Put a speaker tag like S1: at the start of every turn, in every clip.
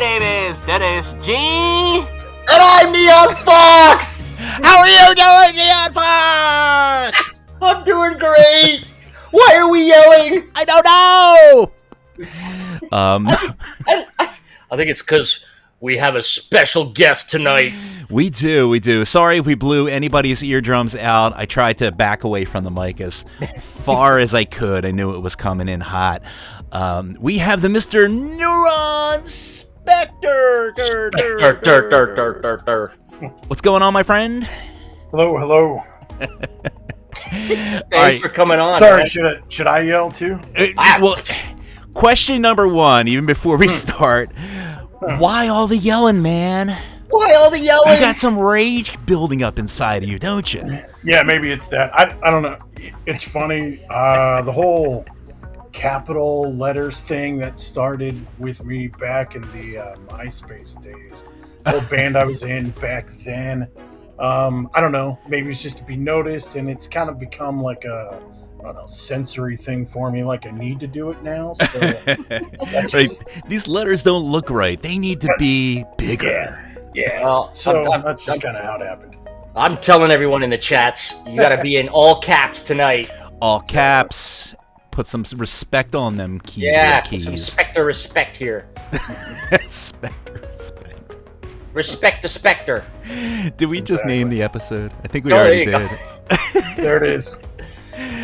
S1: name is Dennis G.
S2: And I'm Neon Fox!
S1: How are you doing, Neon Fox?
S2: I'm doing great! Why are we yelling?
S1: I don't know!
S3: I think it's because we have a special guest tonight.
S1: We do. Sorry if we blew anybody's eardrums out. I tried to back away from the mic as far as I could. I knew it was coming in hot. We have the Mr. Neuron Spectre. What's going on, my friend?
S4: Hello.
S3: Thanks for coming on.
S4: Sorry, should I yell too?
S1: Well, question number one, even before we start, why all the yelling, man?
S2: Why all the yelling?
S1: You got some rage building up inside of you, don't you?
S4: Yeah, maybe it's that. I don't know. It's funny. The whole capital letters thing that started with me back in the MySpace days. The whole band I was in back then. I don't know. Maybe it's just to be noticed, and it's kind of become like a, I don't know, sensory thing for me. Like I need to do it now. So
S1: Right. These letters don't look right. They need to be bigger.
S4: Yeah.
S3: Well,
S4: So that's just kind of how it happened.
S3: I'm telling everyone in the chats, you got to be in all caps tonight.
S1: All caps. Put some respect on them keys.
S3: Put some Spectre respect here.
S1: Spectre.
S3: Respect the Spectre.
S1: Did we just
S4: Exactly.
S1: name the episode? I think we
S3: Oh,
S1: already
S3: there you
S1: did.
S4: There it is.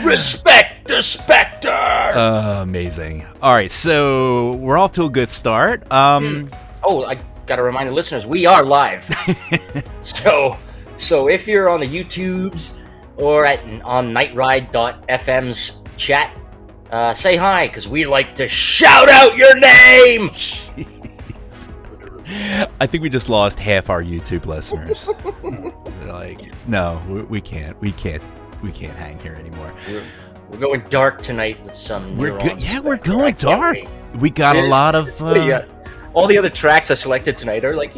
S3: Respect the Spectre.
S1: Amazing. All right, so we're off to a good start.
S3: Oh, I got to remind the listeners, we are live. So if you're on the YouTubes or on nightride.fm's chat, say hi, because we like to shout out your name.
S1: I think we just lost half our YouTube listeners. They're like, no, we can't hang here anymore.
S3: We're going dark tonight with some.
S1: We're good.
S3: Neurons.
S1: Yeah, we're
S3: I
S1: going
S3: can't
S1: dark.
S3: wait.
S1: We got a lot of.
S3: All the other tracks I selected tonight are like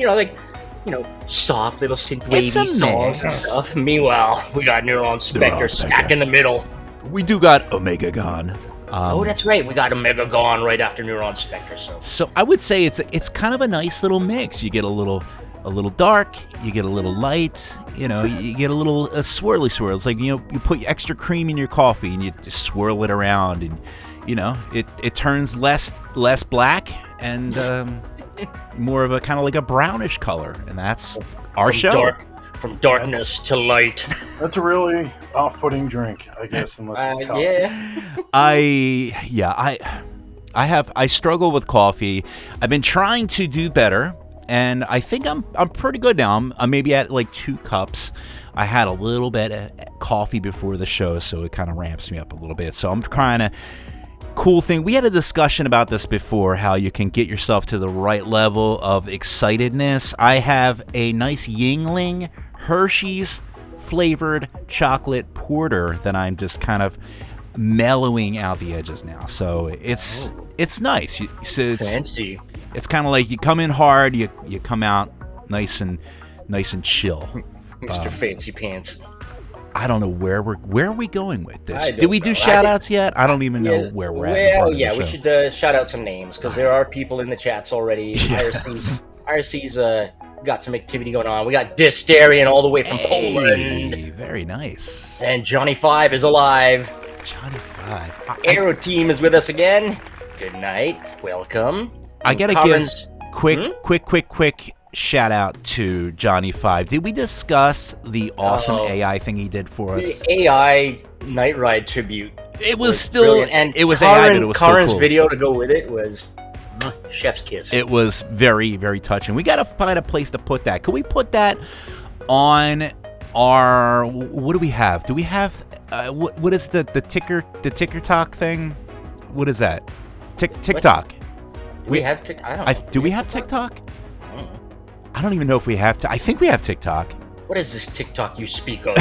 S3: soft little synthwavy
S1: a
S3: songs and
S1: mix.
S3: stuff. Meanwhile, we got Neuron Spectre smack in the middle.
S1: We do got Omega Gone.
S3: Oh, that's right. We got Omega Gone right after Neuron Spectre.
S1: So I would say it's kind of a nice little mix. You get a little dark, you get a little light, you get a little swirly swirl. It's like, you put extra cream in your coffee and you just swirl it around, and it turns less black and more of a kind of like a brownish color, and that's our show.
S3: From darkness to light.
S4: That's a really off-putting drink, I guess, unless it's coffee.
S3: Yeah.
S1: I struggle with coffee. I've been trying to do better, and I think I'm pretty good now. I'm maybe at like 2 cups. I had a little bit of coffee before the show, so it kind of ramps me up a little bit. So I'm trying to cool thing. We had a discussion about this before, how you can get yourself to the right level of excitedness. I have a nice Yingling Hershey's flavored chocolate porter that I'm just kind of mellowing out the edges now. So it's nice. So
S3: Fancy.
S1: It's kind of like you come in hard, you come out nice and chill.
S3: Mr. Fancy Pants.
S1: I don't know where are we going with this.
S3: I don't
S1: Did we do
S3: know.
S1: shout outs yet? I don't even know where we're at.
S3: Well, yeah, we should shout out some names, because there are people in the chats already.
S1: Yes.
S3: IRC's got some activity going on. We got Distarian all the way from Poland.
S1: Very nice.
S3: And Johnny 5 is alive.
S1: Johnny 5.
S3: Aero Team is with us again. Good night. Welcome.
S1: I gotta
S3: Commons-
S1: give quick shout out to Johnny 5. Did we discuss the awesome AI thing he did for us?
S3: The AI Night Ride tribute.
S1: It was still
S3: brilliant. And
S1: it was
S3: Karin,
S1: AI, but it was
S3: Karin's
S1: still cool.
S3: video to go with it was chef's kiss.
S1: It was very, very touching. We gotta find a place to put that. Could we put that on our? What do we have? Do we have? What is the ticker talk thing? What is that? TikTok.
S3: Do we have TikTok? I don't know.
S1: Do we have TikTok?
S3: I don't know.
S1: I don't even know if we have to. I think we have TikTok.
S3: What is this TikTok you speak of?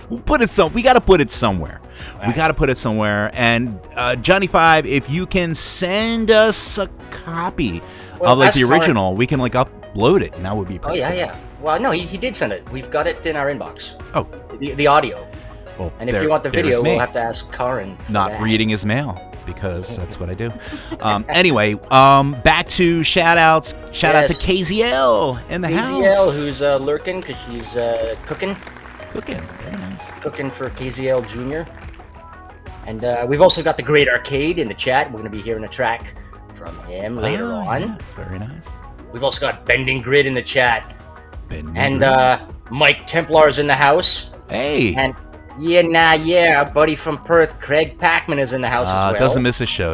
S1: We got to put it somewhere.
S3: All
S1: We got to put it somewhere. And Johnny 5, if you can send us a copy of like the original, we can like upload it, and that would be pretty cool.
S3: Yeah. Well, no, he did send it. We've got it in our inbox.
S1: Oh,
S3: The audio.
S1: well,
S3: And if you want the
S1: there's
S3: video,
S1: me
S3: we'll have to ask Karin. for
S1: not
S3: that.
S1: reading his mail. because that's what I do. Anyway, back to shout-outs. Shout-out to KZL in the house.
S3: KZL, who's lurking because she's cooking.
S1: Cooking. Very nice.
S3: Cooking for KZL Jr. And we've also got the Great Arcade in the chat. We're going to be hearing a track from him later on.
S1: Yes, very nice.
S3: We've also got Bending Grid in the chat.
S1: Bending
S3: And Mike Templar's in the house.
S1: Hey.
S3: And our buddy from Perth, Craig Packman, is in the house as well.
S1: Doesn't miss a show.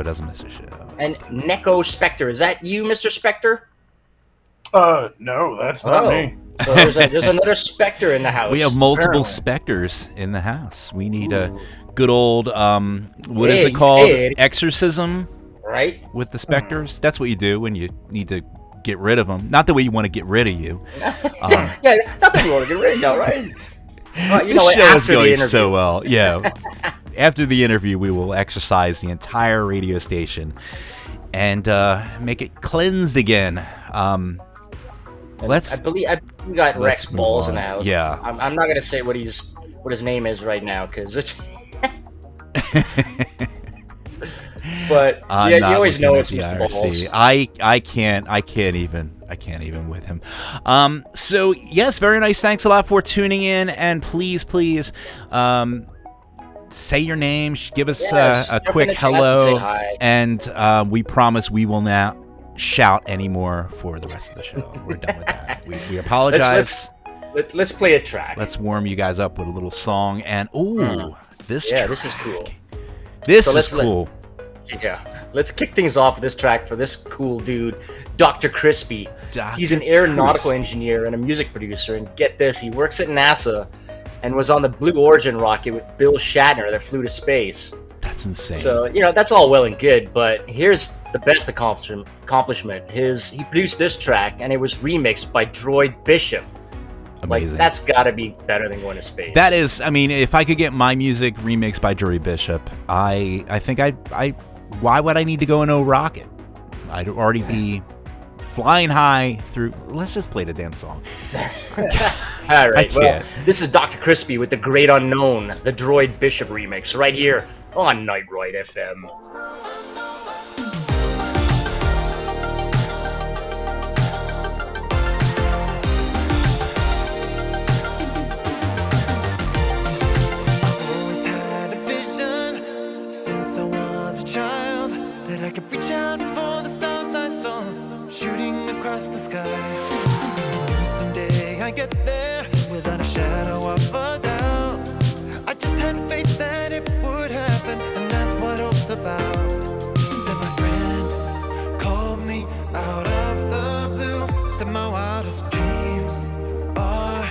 S3: And Neko Spectre. Is that you, Mr. Spectre?
S4: No, that's not me.
S3: So there's another Spectre in the house.
S1: We have multiple specters in the house. We need a good old, what is it called? Exorcism?
S3: Right?
S1: With the specters? That's what you do when you need to get rid of them. Not the way you want to get rid of you.
S3: Yeah, not that we want to get rid of you, right?
S1: This show is going so well. Yeah. After the interview, we will exercise the entire radio station and make it cleansed again.
S3: I believe we got Rex Balls in the house.
S1: Yeah.
S3: I'm not gonna say what his name is right now because it's. But you always know it's Mr. Balls.
S1: I can't even with him. So yes, very nice. Thanks a lot for tuning in, and please say your name. Give us a quick hello, and we promise we will not shout anymore for the rest of the show. We're done with that. We apologize.
S3: Let's play a track.
S1: Let's warm you guys up with a little song. And this is
S3: cool.
S1: This is cool.
S3: Let's kick things off with this track for this cool dude, Dr. Crispy. He's an aeronautical engineer and a music producer, and get this, he works at NASA and was on the Blue Origin rocket with Bill Shatner that flew to space.
S1: That's insane.
S3: So, that's all well and good, but here's the best accomplishment. He produced this track, and it was remixed by Droid Bishop.
S1: Amazing.
S3: Like, that's got to be better than going to space.
S1: That is, if I could get my music remixed by Droid Bishop, I think why would I need to go in a rocket? I'd already be flying high through. Let's just play the damn song.
S3: All right. Well, this is Dr. Crispy with The Great Unknown, the Droid Bishop remix, right here on Night Ride FM.
S5: Always had a vision since I was a child that I could reach out for the stars I saw shooting across the sky. Knew someday I'd get there without a shadow of a doubt. I just had faith that it would happen, and that's what hope's about. Then my friend called me out of the blue, said my wildest dreams are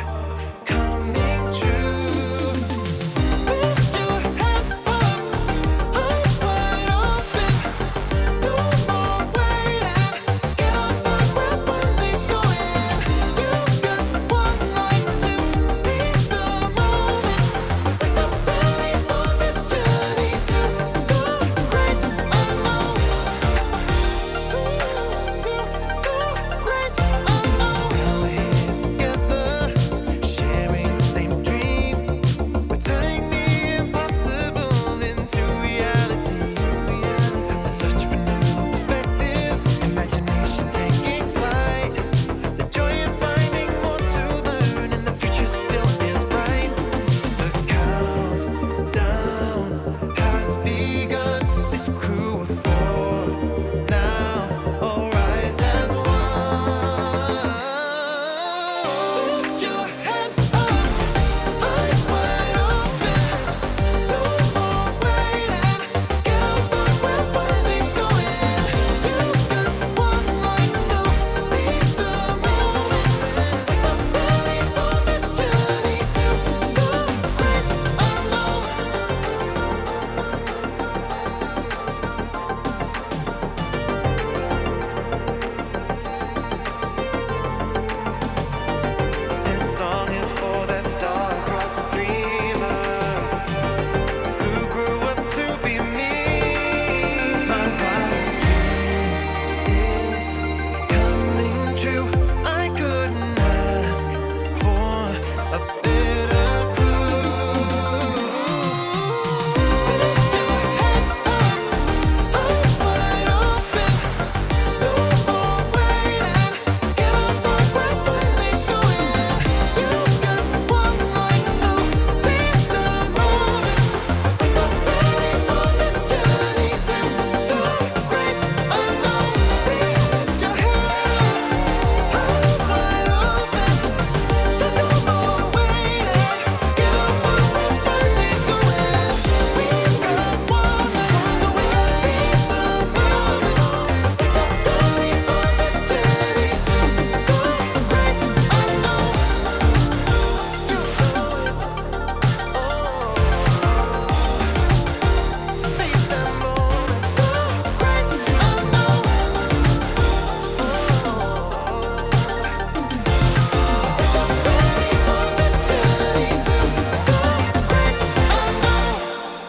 S5: coming true. Lift your head up, eyes wide open, no more waiting, get on board, we're finally going. You've got one life to seize the moment. Sing the rally for this journey to the great unknown. To the great unknown.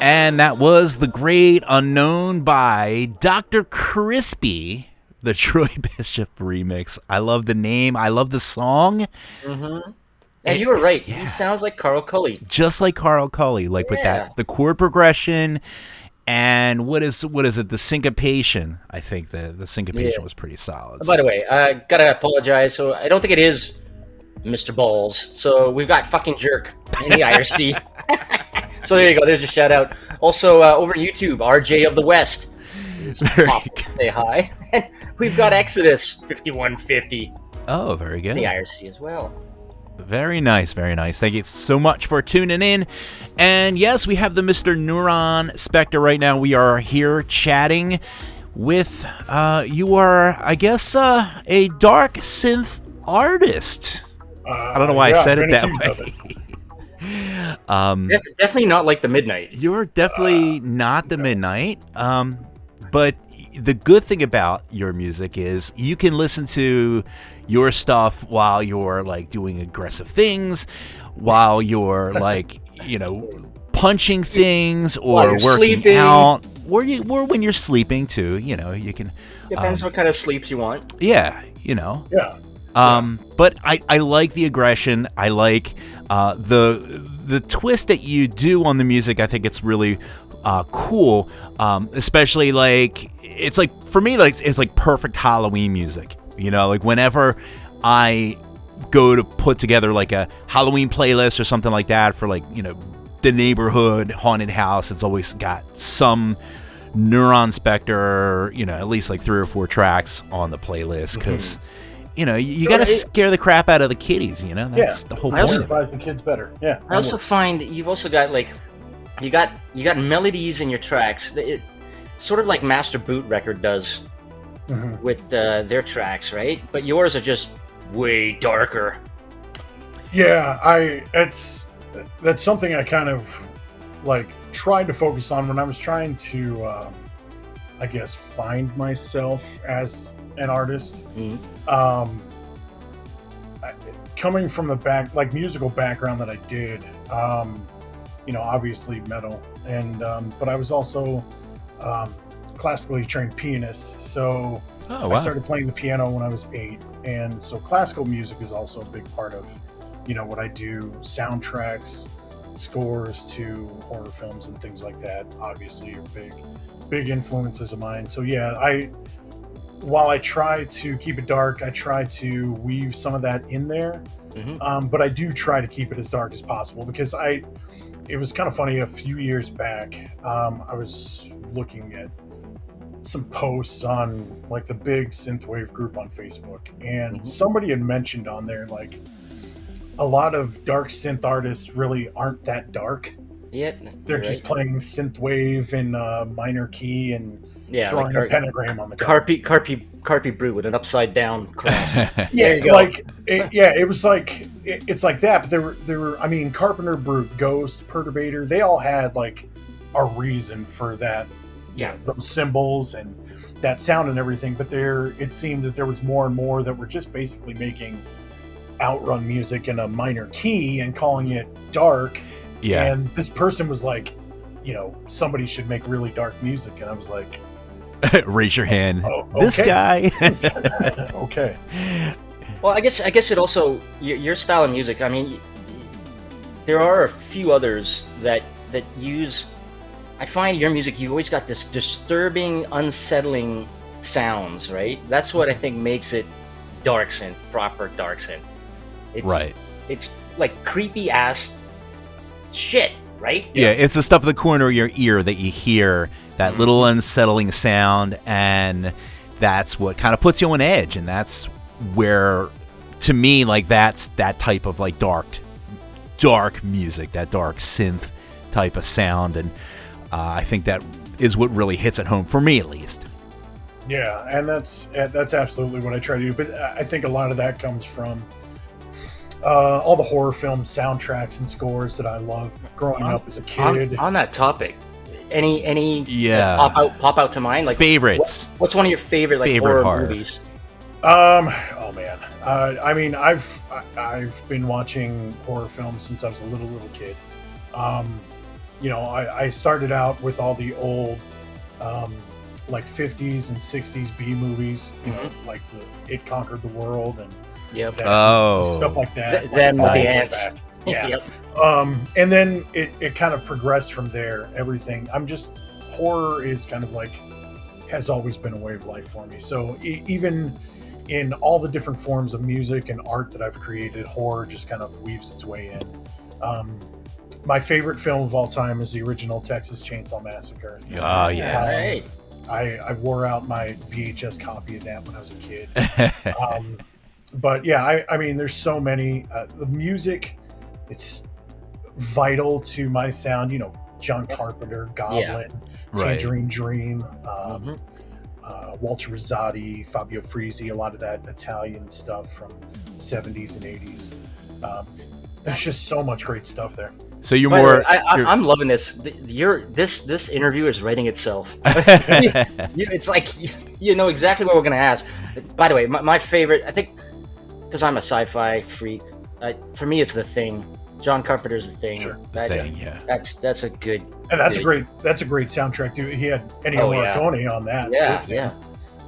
S1: And that was The Great Unknown by Dr. Crispy, the Troy Bishop remix. I love the name. I love the song.
S3: Mm-hmm. And you were right.
S1: Yeah.
S3: He sounds like Carl Cully.
S1: Just like Carl Cully, like with the chord progression and what is it? The syncopation. I think the syncopation was pretty solid.
S3: By the way, I gotta apologize. So I don't think it is Mr. Balls. So we've got fucking Jerk in the IRC. So there you go. There's a shout out. Also over YouTube, RJ of the West. Say hi. We've got Exodus 5150.
S1: Oh, very good.
S3: In the IRC as well.
S1: Very nice, very nice. Thank you so much for tuning in. And yes, we have the Mr. Neuron Spectre right now. We are here chatting with, you are, I guess, a dark synth artist. I don't know why I said it that way.
S3: Definitely not like the Midnight.
S1: You're definitely not the Midnight. But the good thing about your music is you can listen to your stuff while you're like doing aggressive things, while you're like, punching things or working
S3: sleeping.
S1: out, or when you're sleeping too. You can.
S3: Depends what kind of sleeps you want.
S1: Yeah,
S4: Yeah.
S1: But I like the aggression. I like the twist that you do on the music. I think it's really cool. Especially like it's like for me, like it's like perfect Halloween music. Like whenever I go to put together like a Halloween playlist or something like that for like the neighborhood haunted house, it's always got some Neuron Spectre, at least like 3 or 4 tracks on the playlist because. You got to scare the crap out of the kiddies. That's the whole point.
S4: Terrifies the kids better. Yeah.
S3: I also find you've also got like you got melodies in your tracks. It sort of like Master Boot Record does with their tracks, right? But yours are just way darker.
S4: Yeah, that's something I kind of like tried to focus on when I was trying to, I guess, find myself as an artist. Coming from the musical background that I did, obviously metal, and but I was also classically trained pianist, so I started playing the piano when I was 8, and so classical music is also a big part of what I do. Soundtracks, scores to horror films and things like that obviously are big influences of mine. So yeah, while I try to keep it dark, I try to weave some of that in there. But I do try to keep it as dark as possible because it was kind of funny. A few years back, I was looking at some posts on like the big synthwave group on Facebook, and somebody had mentioned on there like a lot of dark synth artists really aren't that dark.
S3: Yeah,
S4: they're just playing synthwave in a minor key and throwing a pentagram on the
S3: Carpy Brew with an upside down cross.
S4: There you go. It was like it's like that. But there were. I mean, Carpenter Brute, Ghost, Perturbator. They all had like a reason for that.
S3: Yeah,
S4: those symbols and that sound and everything. But it seemed that there was more and more that were just basically making outrun music in a minor key and calling it dark. Yeah. And this person was like, somebody should make really dark music, and I was like.
S1: Raise your hand.
S4: Oh, okay.
S1: This guy.
S4: Okay.
S3: Well, I guess it also your style of music. I mean, there are a few others that use. I find your music. You've always got this disturbing, unsettling sounds, right? That's what I think makes it dark synth, proper dark synth. It's like creepy ass shit, right?
S1: Yeah, it's the stuff in the corner of your ear that you hear. That little unsettling sound, and that's what kind of puts you on edge, and that's where, to me, like that's that type of like dark music, that dark synth type of sound, and I think that is what really hits it home for me, at least.
S4: Yeah, and that's absolutely what I try to do. But I think a lot of that comes from all the horror film soundtracks and scores that I loved growing up as a kid.
S3: On that topic. Any pop out to mind, like
S1: favorites.
S3: What's one of your favorite horror movies?
S4: Oh man, I mean I've been watching horror films since I was a little kid. I started out with all the old, like 50s and 60s B movies, like It Conquered the World and
S3: Yep.
S4: stuff like that.
S3: Them with
S4: all
S3: the
S4: way
S3: ants.
S4: back. Yeah.
S3: Yep.
S4: And then it kind of progressed from there. Everything. Horror is kind of like, has always been a way of life for me. So even in all the different forms of music and art that I've created, horror just kind of weaves its way in. My favorite film of all time is the original Texas Chainsaw Massacre.
S1: Oh, yes.
S3: Hey.
S4: I wore out my VHS copy of that when I was a kid. But yeah, I mean, there's so many. The music, it's vital to my sound. John Carpenter, Goblin, Tangerine Dream, Walter Rizzati, Fabio Frizzi, a lot of that Italian stuff from 70s and 80s. There's just so much great stuff there.
S1: So you're
S3: By the
S1: more.
S3: way, I'm loving this. This interview is writing itself. It's like you know exactly what we're gonna ask. By the way, my favorite, I think, because I'm a sci-fi freak. For me, it's The Thing. John Carpenter's The Thing.
S4: Sure.
S3: That's a good.
S4: And that's a great soundtrack too. He had Ennio Morricone on that.
S3: Yeah.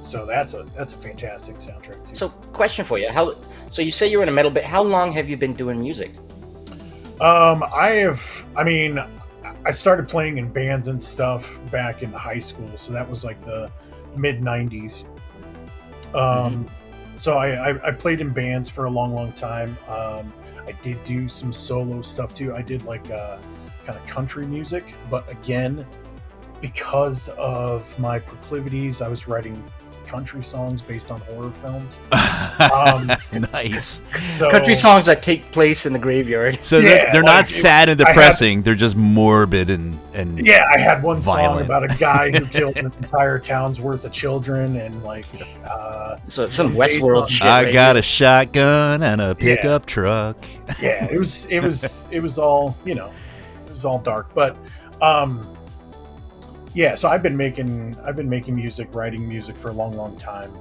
S4: So that's a fantastic soundtrack too.
S3: So, question for you: So you say you're in a metal band. How long have you been doing music?
S4: I started playing in bands and stuff back in high school, so that was like the mid 90s. So I played in bands for a long time. I did do some solo stuff too. I did like kind of country music, but again, because of my proclivities, I was writing country songs based on horror films.
S1: Nice.
S4: So,
S3: Country songs that take place in the graveyard.
S1: So they're not sad and depressing. They're just morbid and
S4: I had one
S1: violent.
S4: song about a guy who killed an entire town's worth of children, and like
S3: So some Westworld shit.
S1: I got a shotgun and a pickup truck.
S4: Yeah, it was all, it was all dark, but yeah, so I've been making music, writing music for a long time.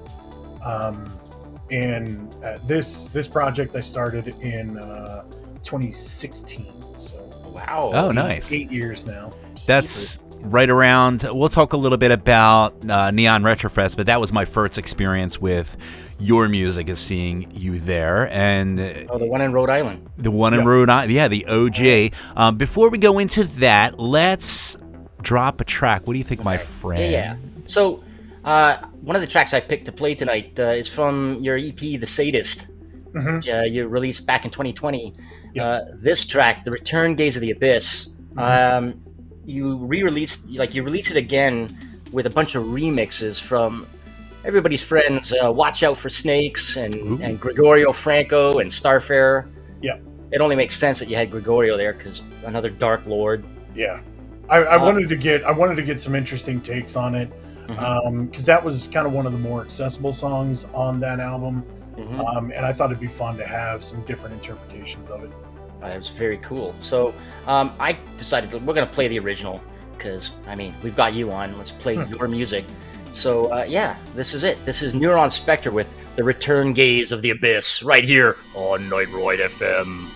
S4: And this project I started in 2016. So
S3: Wow.
S1: Oh, nice.
S4: 8 years now. So
S1: That's right around. We'll talk a little bit about Neon Retrofest, but that was my first experience with your music, is seeing you there, and
S3: the one in Rhode Island.
S1: the one in Rhode Island, the OG. Before we go into that, let's drop a track. What do you think, my friend?
S3: Yeah. So one of the tracks I picked to play tonight is from your EP, The Sadist. You released back in 2020. This track, The Return Gaze of the Abyss, you released it again with a bunch of remixes from everybody's friends, Watch Out for Snakes and Gregorio Franco and Starfarer.
S4: Yeah.
S3: It only makes sense that you had Gregorio there, because another Dark Lord.
S4: Yeah. I wanted to get some interesting takes on it, because that was kind of one of the more accessible songs on that album, and I thought it'd be fun to have some different interpretations of it.
S3: It was very cool. So I decided we're going to play the original, because, we've got you on. Let's play your music. So, this is it. This is Neuron Spectre with The Return Gaze of the Abyss, right here on Nightroid FM.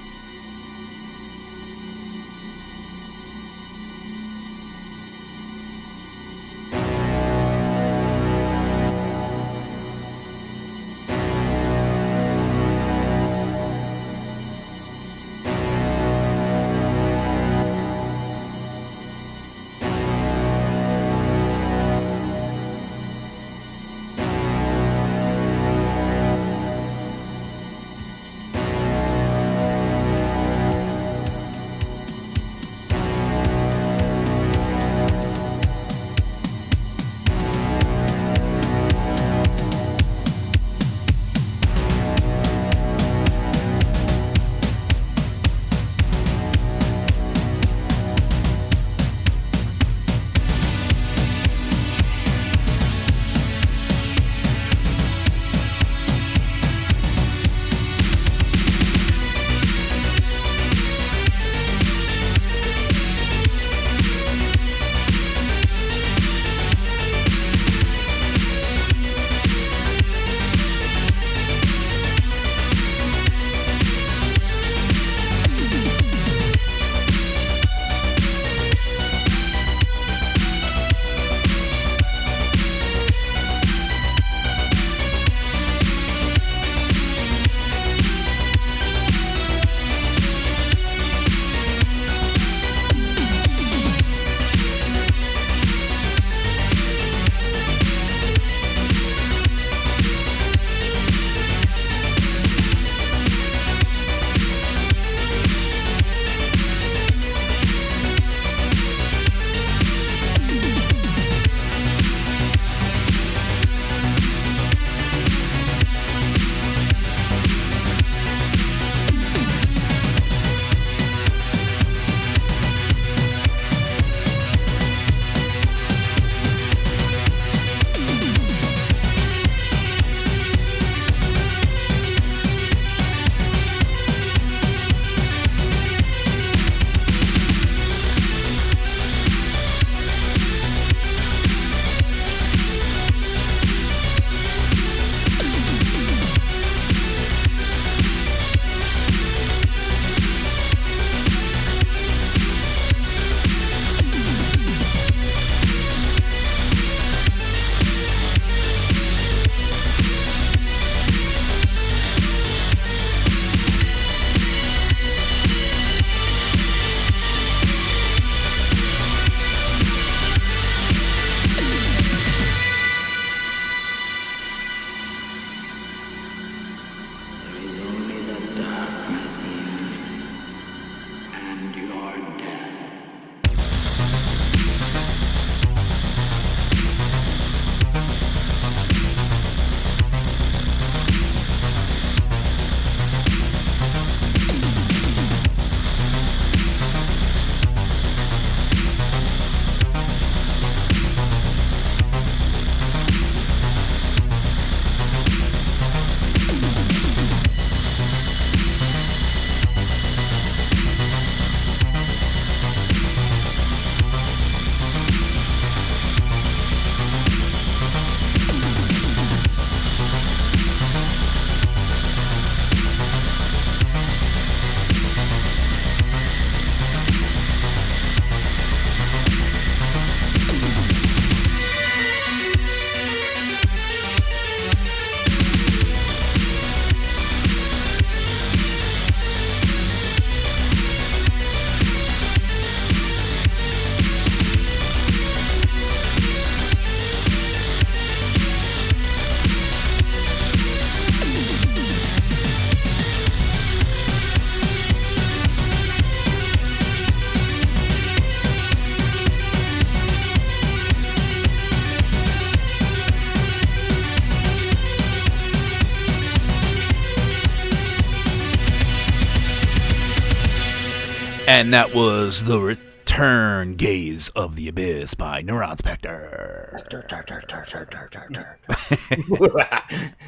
S1: And that was the Return Gaze of the Abyss by Neuron Spectre.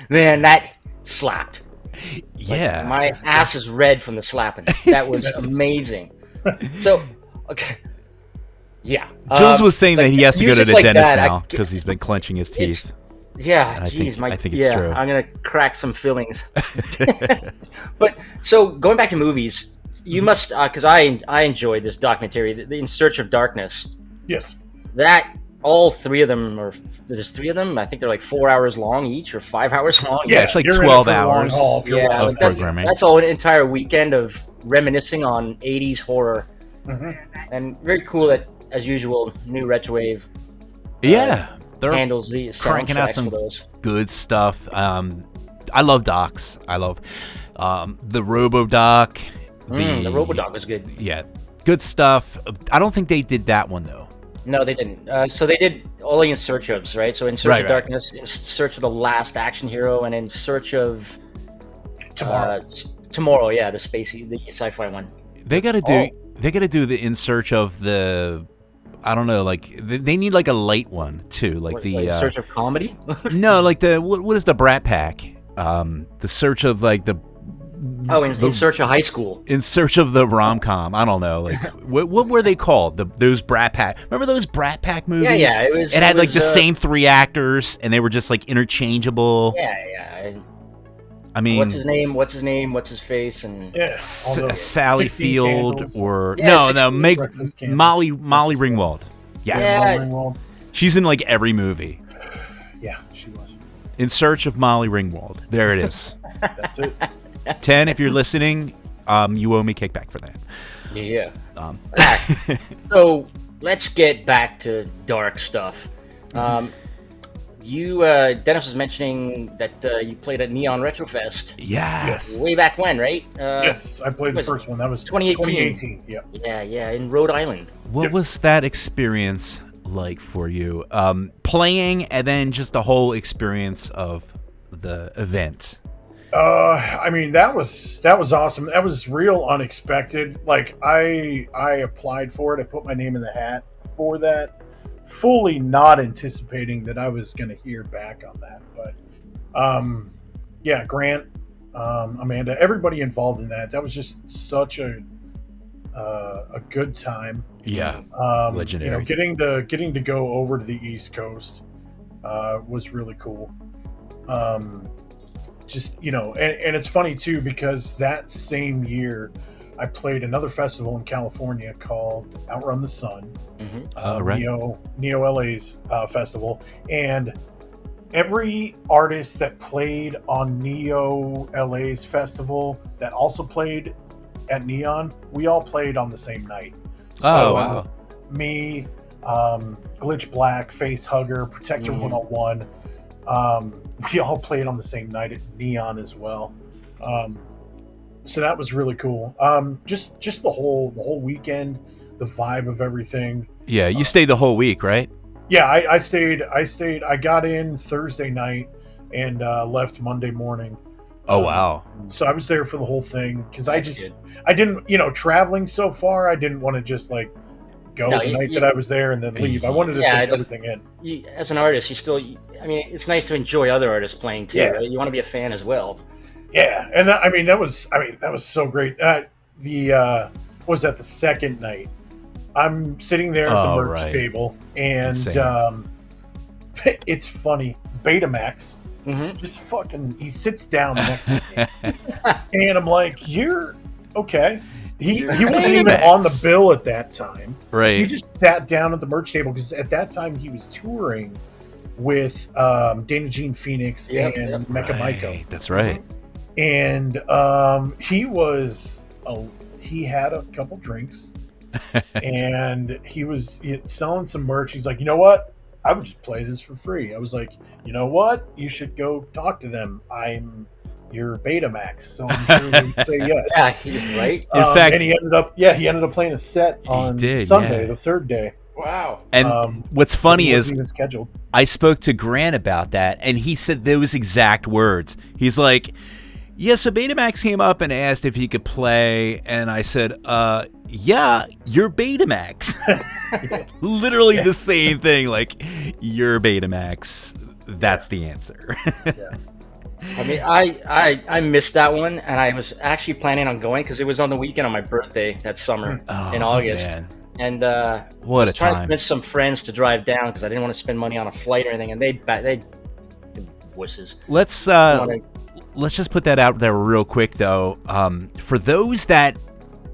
S3: Man, that slapped.
S1: Yeah.
S3: Like, my ass is red from the slapping. That was amazing. So, okay. Yeah.
S1: Jules was saying that he has to go to the dentist
S3: that,
S1: now because he's been clenching his teeth.
S3: Yeah,
S1: I
S3: geez,
S1: think it's true.
S3: I'm gonna crack some fillings. But so going back to movies, you must because I enjoyed this documentary, the In Search of Darkness.
S4: Yes.
S3: That all three of them, or there's three of them. I think they're like 4 hours long each, or 5 hours long.
S1: Yeah, it's like
S4: You're in it
S1: 12
S4: for the long
S1: hours
S4: haul if you're
S3: Yeah,
S4: watching
S1: of
S3: like that's,
S1: programming.
S3: that's all an entire weekend of reminiscing on 80s horror,
S4: Mhm.
S3: and very cool that, as usual, New Retrowave
S1: Yeah. They're
S3: handles the
S1: cranking out
S3: soundtracks
S1: some
S3: for those.
S1: good stuff. I love docs. I love the RoboDoc.
S3: The RoboDoc was good.
S1: Yeah, good stuff. I don't think they did that one though.
S3: No, they didn't. So they did all the In Search ofs, right? So In Search
S1: Right,
S3: of
S1: right.
S3: Darkness, In Search of the Last Action Hero, and In Search of
S4: Tomorrow.
S3: Tomorrow, yeah, the spacey, the sci-fi one.
S1: They gotta do. They gotta do the In Search of the. I don't know. Like they need like a light one too. Like the
S3: In Search of Comedy.
S1: no, like the what is the Brat Pack? The search of like the.
S3: In Search of High School.
S1: In Search of the rom-com. I don't know. Like what were they called? Those Brat Pack. Remember those Brat Pack movies?
S3: Yeah.
S1: It had like the same three actors, and they were just like interchangeable.
S3: Yeah.
S1: I mean,
S3: What's his name? What's his face? And
S4: Yeah. all those
S1: Sally
S4: 16
S1: Field
S4: candles.
S1: or
S3: Yeah,
S1: no,
S3: 16
S1: Meg
S4: breakfast candles.
S1: Molly Ringwald. Yes,
S3: Yeah.
S4: Ringwald.
S1: she's in like every movie.
S4: Yeah, she was.
S1: In Search of Molly Ringwald. There it is.
S4: That's it.
S1: 10, if you're listening, you owe me kickback for that.
S3: yeah.
S1: Um,
S3: So let's get back to dark stuff. You, Dennis was mentioning that you played at Neon Retrofest
S1: yes.
S3: way back when, right?
S4: Yes, I played the
S3: was it
S4: first one. That was
S3: 2018.
S4: 2018. Yeah.
S3: Yeah, in Rhode Island.
S1: What was that experience like for you? Playing and then just the whole experience of the event.
S4: I mean, that was awesome. That was real unexpected. Like I applied for it. I put my name in the hat for that, fully not anticipating that I was going to hear back on that. But yeah, Grant, Amanda, everybody involved in that. That was just such a good time.
S1: Yeah.
S4: You know, getting to go over to the East Coast was really cool. Just, you know, and it's funny too, because that same year I played another festival in California called Outrun the Sun,
S1: Right.
S4: Neo LA's festival, and every artist that played on Neo LA's festival that also played at Neon, we all played on the same night.
S1: Oh, wow.
S4: Me, Glitch Black, Face Hugger, Protector 101, we all played on the same night at Neon as well. So that was really cool. Just the whole weekend, the vibe of everything.
S1: Yeah, you stayed the whole week, right?
S4: Yeah, I stayed. I got in Thursday night and left Monday morning.
S1: Oh, wow.
S4: So I was there for the whole thing because I didn't, you know, traveling so far, I didn't want to just like go the night that I was there and then leave. I wanted to take everything in.
S3: As an artist, I mean, it's nice to enjoy other artists playing too.
S4: Yeah.
S3: Right? You want to be a fan as well.
S4: Yeah, and that was so great. What was that, the second night? I'm sitting there at the merch table, and it's funny. Betamax just fucking, he sits down next to me, and I'm like, "You're okay." He wasn't even on the bill at that time.
S1: Right.
S4: He just sat down at the merch table because at that time he was touring with Dana Jean Phoenix and Mecha Maiko.
S1: That's right.
S4: And he had a couple drinks and he was selling some merch. He's like, you know what? I would just play this for free. I was like, you know what? You should go talk to them. I'm your Betamax, so I'm sure they'd say yes.
S3: Yeah, right.
S1: In fact,
S4: and he ended up playing a set on Sunday, the third day.
S3: Wow.
S1: And what's funny is
S4: even scheduled.
S1: I spoke to Grant about that, and he said those exact words. He's like, Yeah, so Betamax came up and asked if he could play, and I said, yeah, you're Betamax. Literally the same thing, like, you're Betamax. That's the answer.
S3: I mean, I missed that one, and I was actually planning on going because it was on the weekend on my birthday that summer in August.
S1: Man.
S3: And
S1: What
S3: I was
S1: a
S3: trying to
S1: time.
S3: convince some friends to drive down because I didn't want to spend money on a flight or anything, and they wusses.
S1: Let's just put that out there real quick, though. For those that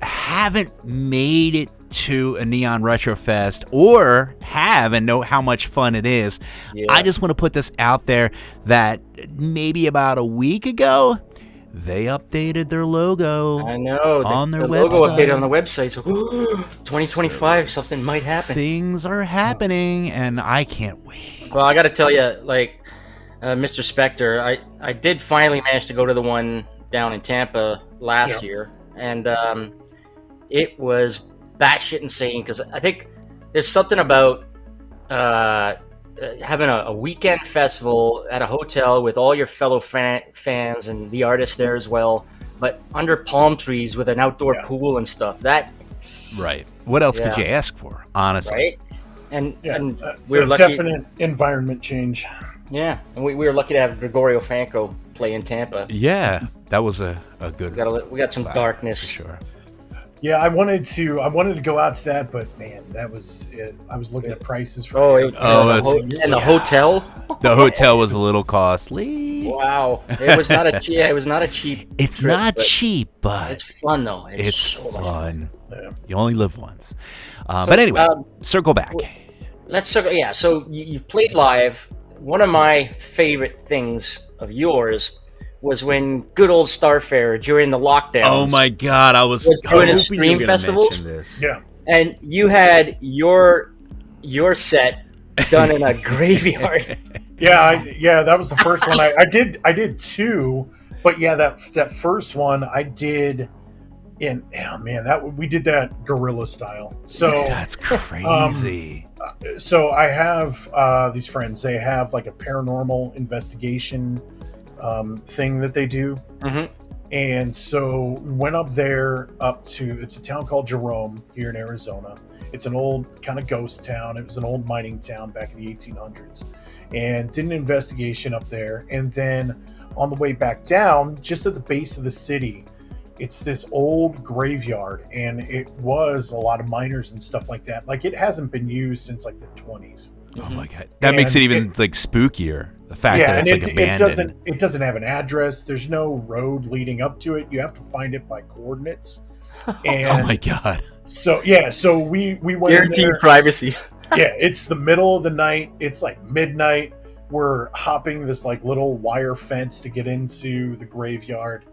S1: haven't made it to a Neon Retrofest or have and know how much fun it is, I just want to put this out there that maybe about a week ago, they updated their logo.
S3: I know
S1: on their
S3: the
S1: website.
S3: logo updated on the website. So 2025, something might happen.
S1: Things are happening, and I can't wait.
S3: Well, I got to tell you, like Mr. Spectre, I did finally manage to go to the one down in Tampa last year, and it was batshit insane because I think there's something about having a weekend festival at a hotel with all your fellow fans and the artists there as well, but under palm trees with an outdoor pool and stuff. That
S1: right. What else could you ask for, honestly?
S3: Right. And
S4: It's
S3: we were
S4: a
S3: lucky.
S4: definite environment change.
S3: Yeah, and we were lucky to have Gregorio Franco play in Tampa.
S1: Yeah, that was a good.
S3: We got some darkness.
S1: For sure.
S4: Yeah, I wanted to go out to that, but man, that was it. I was looking at prices for
S3: And the hotel.
S1: The hotel was a little costly.
S3: Wow, it was not a cheap.
S1: It's
S3: trip,
S1: not
S3: but
S1: cheap, but
S3: it's fun though.
S1: it's
S3: so much
S1: fun.
S4: Yeah.
S1: You only live once. But anyway, circle back.
S3: Let's circle. Yeah, so you've played live. One of my favorite things of yours was when good old Starfarer during the lockdown.
S1: Oh my God, I was
S3: doing a
S1: hoping
S3: stream
S1: you were gonna
S3: festivals.
S1: mention this.
S4: Yeah.
S3: And you had your set done in a graveyard.
S4: Yeah, that was the first one. I did two, but yeah, that first one I did in. Oh man, we did that guerrilla style. So
S1: That's crazy.
S4: so I have these friends. They have like a paranormal investigation thing that they do. And so we went up there it's a town called Jerome here in Arizona. It's an old kind of ghost town. It was an old mining town back in the 1800s, and did an investigation up there. And then on the way back down, just at the base of the city, it's this old graveyard, and it was a lot of miners and stuff like that. Like, it hasn't been used since like the 20s.
S1: Oh my God, that makes it even like spookier. The fact that it's like abandoned.
S4: It doesn't have an address. There's no road leading up to it. You have to find it by coordinates. And
S1: oh my God.
S4: so we went
S3: Guaranteed
S4: in there.
S3: privacy.
S4: Yeah, it's the middle of the night. It's like midnight. We're hopping this like little wire fence to get into the graveyard,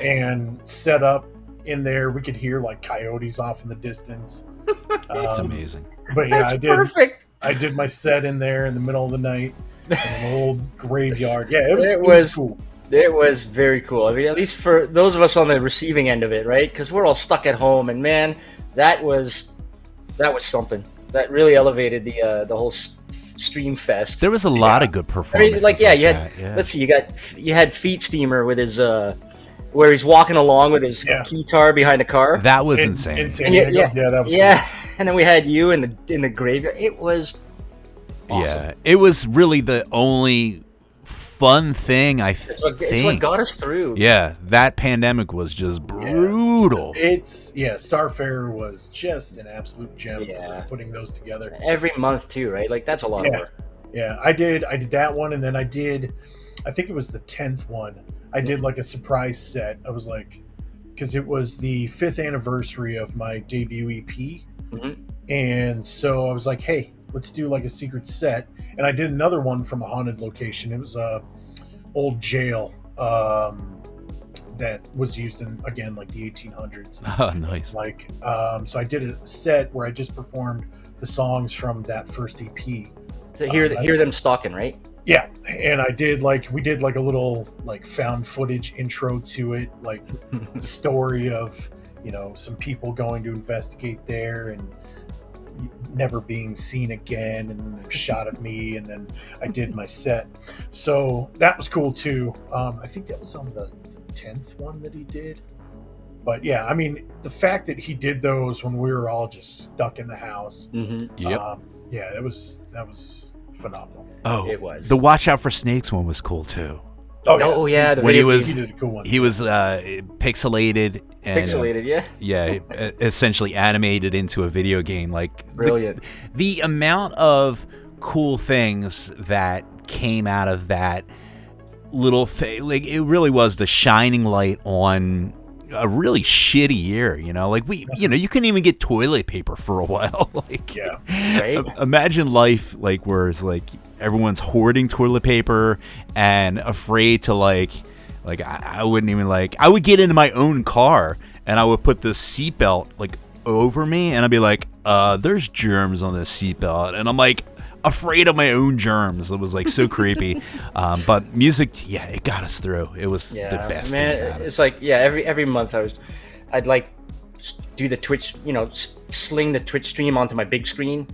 S4: and set up in there. We could hear like coyotes off in the distance.
S1: It's amazing.
S4: But yeah,
S3: That's perfect.
S4: I did my set in there in the middle of the night in an old graveyard. Yeah, it
S3: was
S4: was cool.
S3: It was very cool. I mean, at least for those of us on the receiving end of it, right? Because we're all stuck at home, and man, that was something. That really elevated the whole stream fest.
S1: There was a lot of good performances.
S3: I mean, like, you had. Let's see, you had Feet Steamer with his where he's walking along with his guitar behind a car.
S1: That was insane.
S3: And
S4: That was
S3: cool. And then we had you in the graveyard. It was awesome.
S1: Yeah, it was really the only fun thing I think.
S3: It's what got us through.
S1: Yeah, that pandemic was just brutal.
S4: Starfarer was just an absolute gem for putting those together.
S3: Every month too, right? Like, that's a lot of work.
S4: Yeah, I did that one, and then I think it was the 10th one. I did like a surprise set. I was like, because it was the 5th anniversary of my debut EP. And so I was like, hey, let's do like a secret set. And I did another one from a haunted location. It was a old jail that was used in, again, like the 1800s.
S1: Oh, nice.
S4: Like, so I did a set where I just performed the songs from that first EP.
S3: To hear them stalking, right?
S4: Yeah, and we did like a little like found footage intro to it, like story of, some people going to investigate there, and never being seen again, and then there's a shot of me, and then I did my set. So that was cool too. I think that was on the 10th one that he did. But yeah, I mean, the fact that he did those when we were all just stuck in the house,
S1: Yep.
S4: yeah, that was phenomenal.
S1: Oh,
S3: It was.
S1: the Watch Out for Snakes one was cool too.
S3: Oh yeah, the
S1: When he
S3: video
S1: was-
S4: he
S3: game.
S4: did a cool one.
S1: He was pixelated and
S3: Pixelated, yeah.
S1: yeah, essentially animated into a video game. Like
S3: Brilliant.
S1: the amount of cool things that came out of that little thing, like it really was the shining light on a really shitty year. You know, like you couldn't even get toilet paper for a while. Like,
S4: Yeah.
S3: Right?
S1: Imagine life like where it's like everyone's hoarding toilet paper and afraid to like I wouldn't even I would get into my own car and I would put the seatbelt like over me and I'd be like, there's germs on this seatbelt, and I'm like afraid of my own germs. It was like so creepy. But music, yeah, it got us through. It was the best thing
S3: Man,
S1: about it.
S3: it's like every month I'd like do the Twitch, sling the Twitch stream onto my big screen.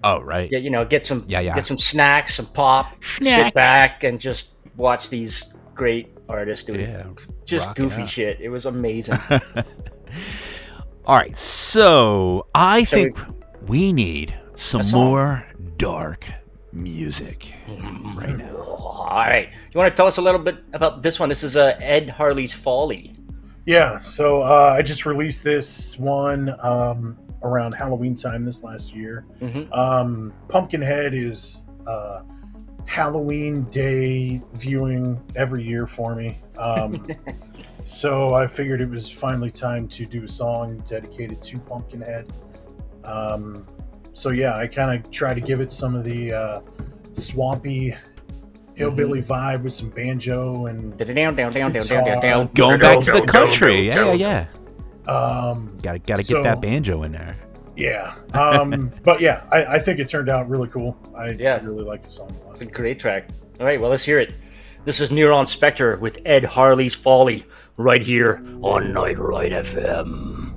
S1: Oh right.
S3: Yeah, get some
S1: Yeah.
S3: get some snacks, some pop,
S1: Snacks.
S3: sit back and just watch these great artists doing
S1: Yeah,
S3: just
S1: rocking
S3: goofy
S1: out.
S3: shit. It was amazing.
S1: All right, so I
S3: Shall
S1: think we need some
S3: A song.
S1: more dark music right now.
S3: All right. You want to tell us a little bit about this one? This is Ed Harley's Folly.
S4: Yeah, so I just released this one around Halloween time this last year. Pumpkinhead is Halloween Day viewing every year for me. So I figured it was finally time to do a song dedicated to Pumpkinhead. So yeah, I kind of try to give it some of the swampy hillbilly vibe with some banjo and
S3: Down.
S1: Going back to the country, yeah. Gotta get
S4: So-
S1: that banjo in there.
S4: yeah. But yeah, I think it turned out really cool. I really like the song a lot.
S3: It's a great track. All right, well, let's hear it. This is Neuron Spectre with Ed Harley's Folly right here on Night Ride FM.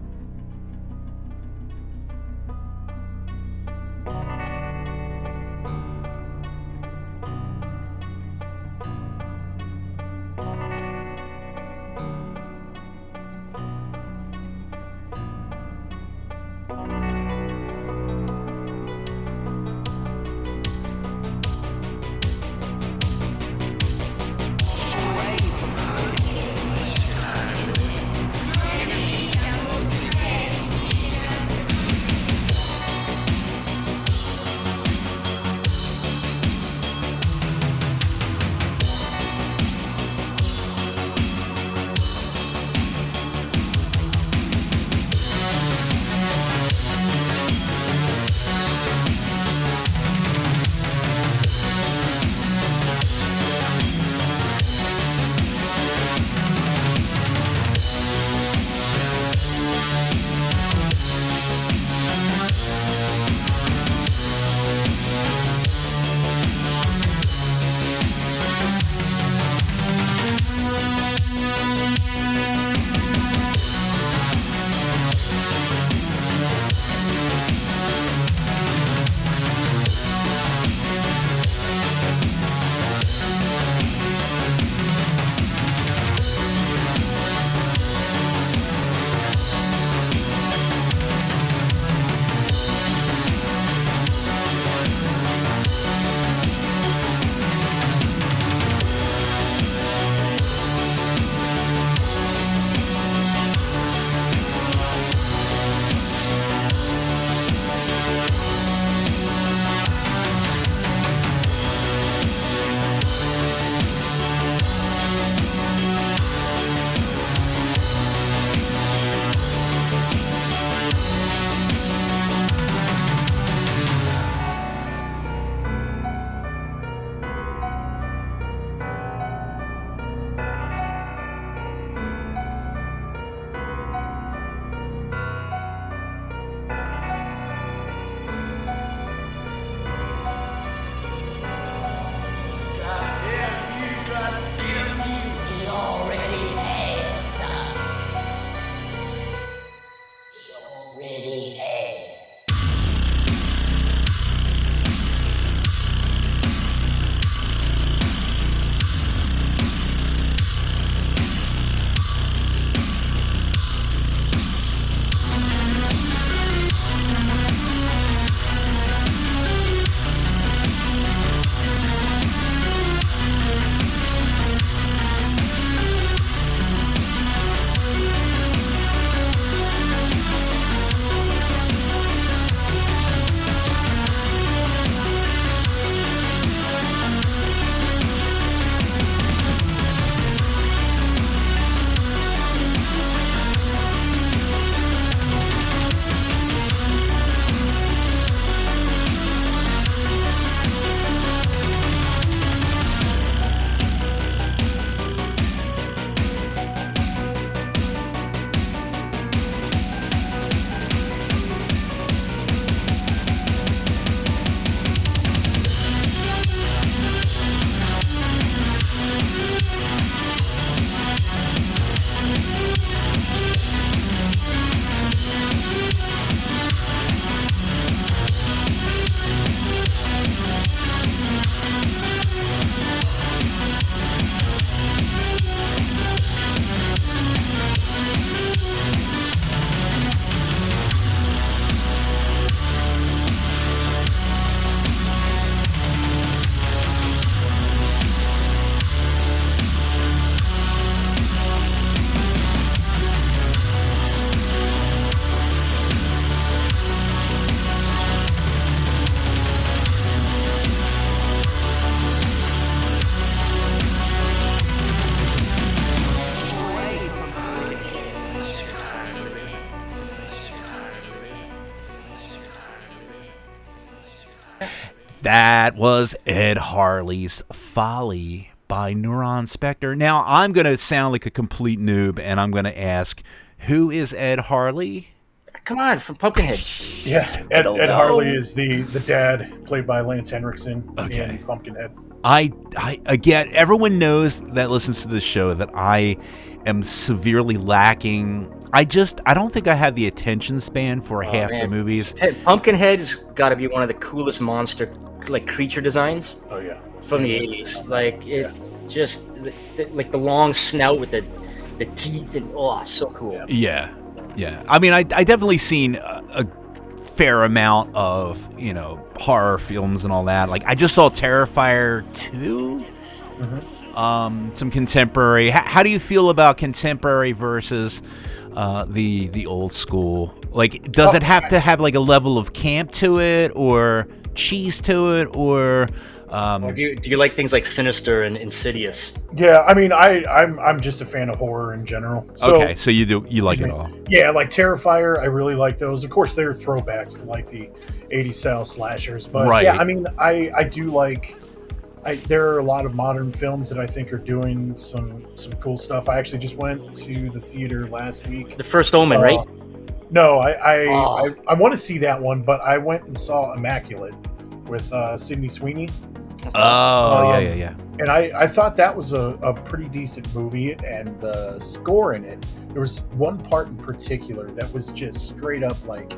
S1: That was Ed Harley's Folly by Neuron Spectre. Now, I'm going to sound like a complete noob, and I'm going to ask, who is Ed Harley?
S3: Come on, from Pumpkinhead.
S4: Yeah, Ed Harley is the dad, played by Lance Henriksen in Pumpkinhead.
S1: Again, everyone knows that listens to this show that I am severely lacking. I don't think I have the attention span for half the movies.
S3: Pumpkinhead's got to be one of the coolest monster, like, creature designs.
S4: Oh yeah,
S3: from the 80s. Like, it just like the long snout with the teeth, and so cool.
S1: Yeah. I mean, I definitely seen a fair amount of, horror films and all that. Like, I just saw Terrifier 2. Some contemporary. How do you feel about contemporary versus the old school? Like, does it have to have like a level of camp to it, or cheese to it, or
S3: do you like things like Sinister and Insidious?
S4: Yeah, I mean, I'm just a fan of horror in general. So,
S1: okay, so you like it all.
S4: Yeah, like Terrifier, I really like those. Of course, they're throwbacks to like the 80s style slashers, but yeah, I mean, I do like. There are a lot of modern films that I think are doing some cool stuff. I actually just went to the theater last week.
S3: The First Omen, right?
S4: No, I want to see that one, but I went and saw Immaculate with Sydney Sweeney.
S1: Yeah.
S4: And I thought that was a pretty decent movie, and the score in it, there was one part in particular that was just straight up like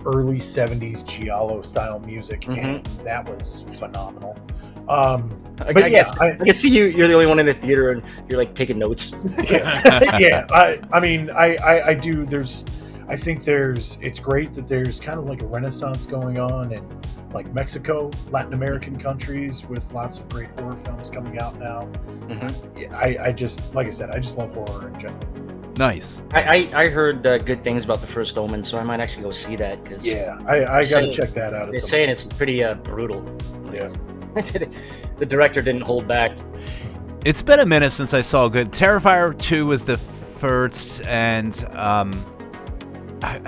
S4: early 70s Giallo style music, and that was phenomenal.
S3: I can see you're the only one in the theater and you're like taking notes.
S4: Yeah. I mean, I do. I think it's great that there's kind of like a renaissance going on in like Mexico, Latin American countries, with lots of great horror films coming out now. I just, like I said, I just love horror in general.
S1: Nice.
S3: I heard good things about The First Omen, so I might actually go see that. Cause
S4: I got to check that out.
S3: They're saying it's pretty brutal.
S4: Yeah.
S3: The director didn't hold back.
S1: It's been a minute since I saw good. Terrifier 2 was the first, and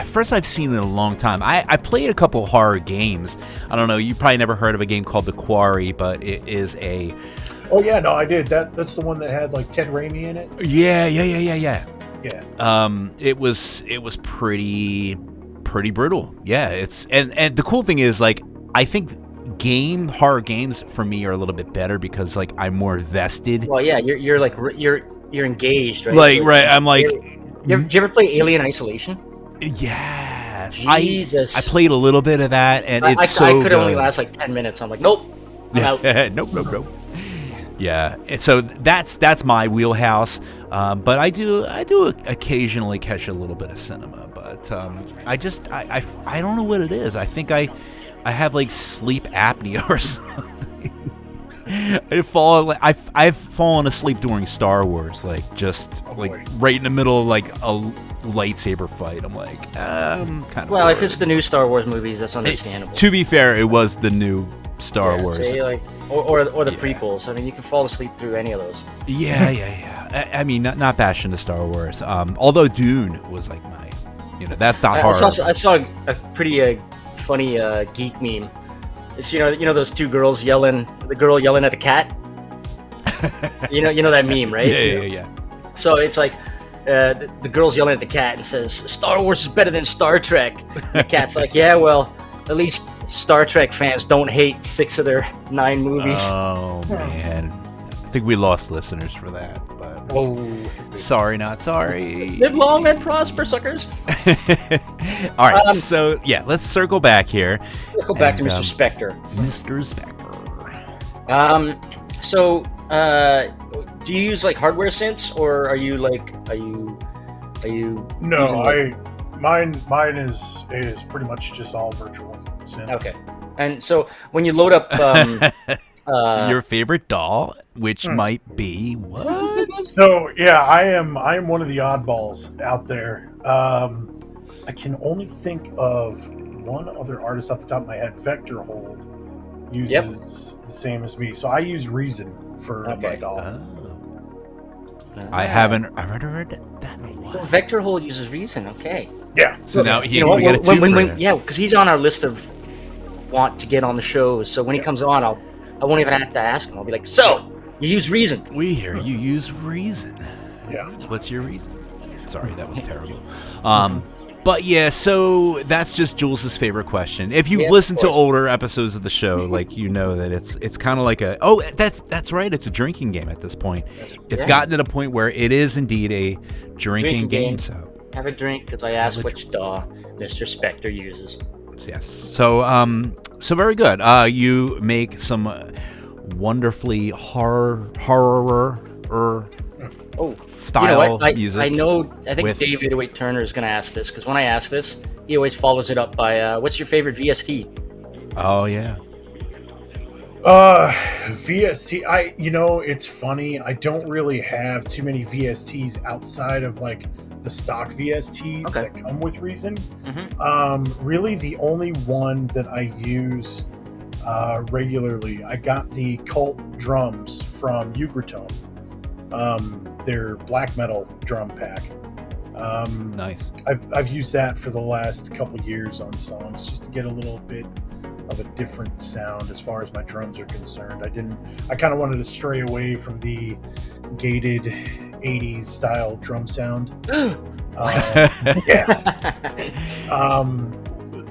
S1: first I've seen it in a long time. I played a couple horror games. I don't know, you probably never heard of a game called The Quarry, but it is a...
S4: Oh yeah, no, I did. That's the one that had like Ted Raimi in it?
S1: Yeah.
S4: Yeah.
S1: It was pretty brutal. Yeah, it's and the cool thing is, like, I think horror games for me are a little bit better because, like, I'm more vested.
S3: Well, yeah, you're like you're engaged, right?
S1: Like, right, I'm like.
S3: Did you ever play Alien Isolation?
S1: Yes,
S3: Jesus.
S1: I played a little bit of that, and
S3: I could only last like 10 minutes. I'm like, nope, I'm out.
S1: Nope. Yeah, and so that's my wheelhouse. But I do occasionally catch a little bit of cinema, but I don't know what it is. I think I have like sleep apnea or something. I've fallen asleep during Star Wars, like right in the middle of like a lightsaber fight. I'm like, kind of.
S3: Well,
S1: bored.
S3: if it's the new Star Wars movies, that's understandable.
S1: To be fair, it was the new Star Wars,
S3: or the prequels. I mean, you can fall asleep through any of those.
S1: Yeah. I mean, not bashing the Star Wars. Although Dune was like my, that's not horror.
S3: I saw a pretty funny geek meme. It's you know those two girls yelling, the girl yelling at the cat. you know that meme, right?
S1: Yeah.
S3: So it's like the girl's yelling at the cat and says, "Star Wars is better than Star Trek." The cat's like, "Yeah, well, at least Star Trek fans don't hate 6 of their 9 movies."
S1: Oh man, I think we lost listeners for that. But sorry, not sorry.
S3: Live long and prosper, suckers.
S1: All right, so yeah, let's circle back here.
S3: Go back to Mr. Spectre.
S1: Mr. Spectre.
S3: So, do you use like hardware synths, or are you?
S4: No, mine is pretty much just all virtual synths.
S3: Okay, and so when you load up
S1: your favorite doll, which might be what?
S4: So yeah, I am one of the oddballs out there. I can only think of one other artist off the top of my head. Vector Hold uses the same as me, so I use Reason for my doll.
S1: I haven't heard that in a while.
S3: So Vector Hold uses Reason. Okay.
S4: Yeah.
S1: So now we get a 2 for him.
S3: Yeah, because he's on our list of want to get on the show. So when he comes on, I won't even have to ask him. I'll be like, so you use Reason?
S1: We hear you use Reason.
S4: Yeah.
S1: What's your reason? Sorry, that was terrible. But yeah, so that's just Jules' favorite question. If you've listened to older episodes of the show, like you know that it's kind of like that's right, it's a drinking game at this point. It's gotten to the point where it is indeed a drinking game. So
S3: have a drink because I asked which DAW Mr. Spectre uses.
S1: Yes. So so very good. You make some wonderfully horror style music.
S3: I think David Wade Turner is going to ask this because when I ask this, he always follows it up by, "What's your favorite VST?"
S1: Oh yeah.
S4: VST. It's funny. I don't really have too many VSTs outside of like the stock VSTs that come with Reason. Really, the only one that I use regularly, I got the Cult drums from Ubertone. Their black metal drum pack.
S1: Nice.
S4: I've used that for the last couple years on songs just to get a little bit of a different sound as far as my drums are concerned. I kind of wanted to stray away from the gated 80s style drum sound.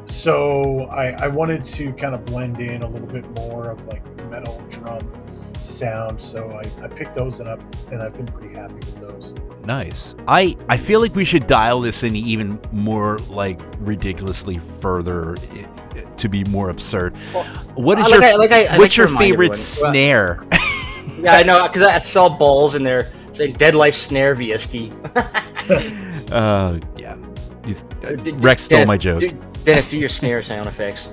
S4: So I wanted to kind of blend in a little bit more of like the metal drum sound, so I picked those up and I've been pretty happy with those.
S1: Nice. I feel like we should dial this in even more, like ridiculously further to be more absurd. Well, what's your favorite snare?
S3: Yeah, I know, because I saw balls in there saying Dead Life Snare VST.
S1: Yeah. Rex stole my joke.
S3: Dennis, do your snare sound effects.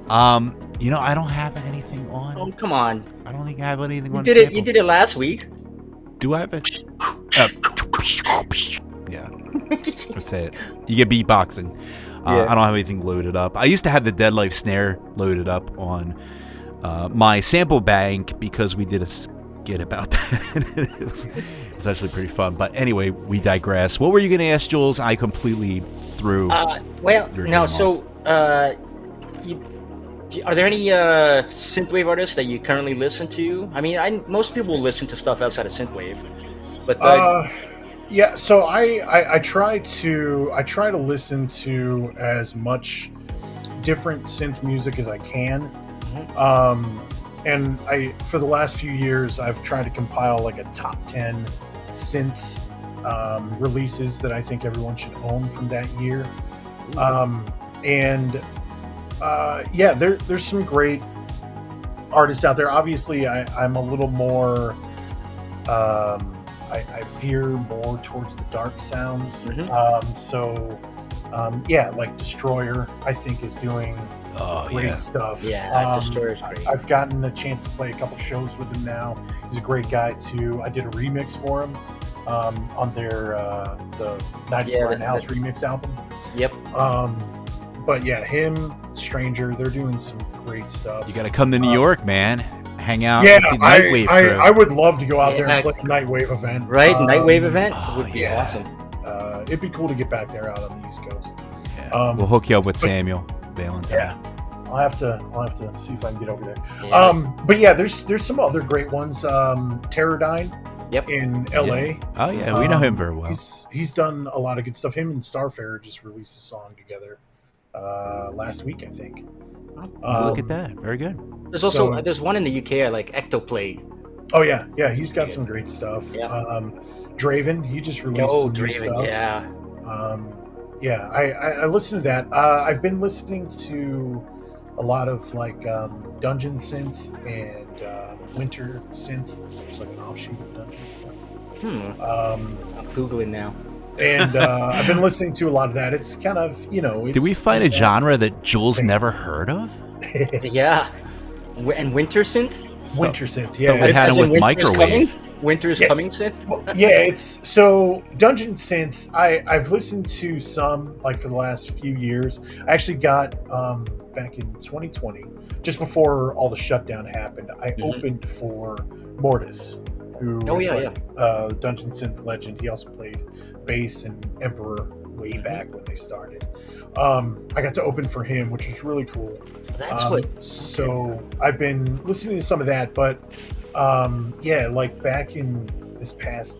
S1: I don't have anything on.
S3: Oh, come on.
S1: I don't think I have anything on.
S3: You did it last week.
S1: Do I have it? Yeah. That's it. You get beatboxing. I don't have anything loaded up. I used to have the Dead Life snare loaded up on my sample bank because we did a skit about that. It was actually pretty fun. But anyway, we digress. What were you going to ask, Jules? I completely threw. Are there any synthwave artists that you currently listen to? I mean, most people listen to stuff outside of synthwave, but
S4: yeah. So I try to listen to as much different synth music as I can. And for the last few years, I've tried to compile like a top 10 synth releases that I think everyone should own from that year. There's some great artists out there. Obviously, I'm a little more. I veer more towards the dark sounds. Like Destroyer, I think is doing great stuff.
S3: Yeah, Destroyer's great.
S4: I've gotten a chance to play a couple shows with him now. He's a great guy too. I did a remix for him on their the 94 in House remix album.
S3: Yep.
S4: But yeah, him, Stranger, they're doing some great stuff.
S1: You got to come to New York, man. Hang out.
S4: Yeah,
S1: with the Nightwave crew.
S4: I would love to go out there and play a Nightwave event.
S3: Right, Nightwave event would be awesome.
S4: It'd be cool to get back there out on the East Coast.
S1: Yeah. We'll hook you up with Samuel Valentine.
S4: Yeah, I'll have to see if I can get over there. Yeah. But yeah, there's some other great ones. Terrordyne.
S3: Yep.
S4: In LA.
S1: Yeah. Oh yeah, we know him very well.
S4: He's done a lot of good stuff. Him and Starfarer just released a song together last week, I think.
S1: Look at that, very good.
S3: There's also there's one in the UK I like, Ectoplague.
S4: Oh yeah, he's got some great stuff. Yeah. Draven, he just released some new stuff. Yeah. I listened to that. I've been listening to a lot of like Dungeon Synth and Winter Synth. It's like an offshoot of Dungeon Synth.
S3: I'm Googling now.
S4: And I've been listening to a lot of that. It's kind of,
S1: Did we find a genre that Jules never heard of?
S3: Yeah. And Winter Synth?
S4: Winter Synth, yeah.
S1: We had it with Microwave.
S3: Winter is coming synth?
S4: Yeah, it's so Dungeon Synth. I've listened to some like for the last few years. I actually got back in 2020, just before all the shutdown happened. I opened for Mortis, who is Dungeon Synth legend. He also played bass in Emperor way back when they started. I got to open for him, which was really cool.
S3: That's what.
S4: So I've been listening to some of that, but yeah, like back in this past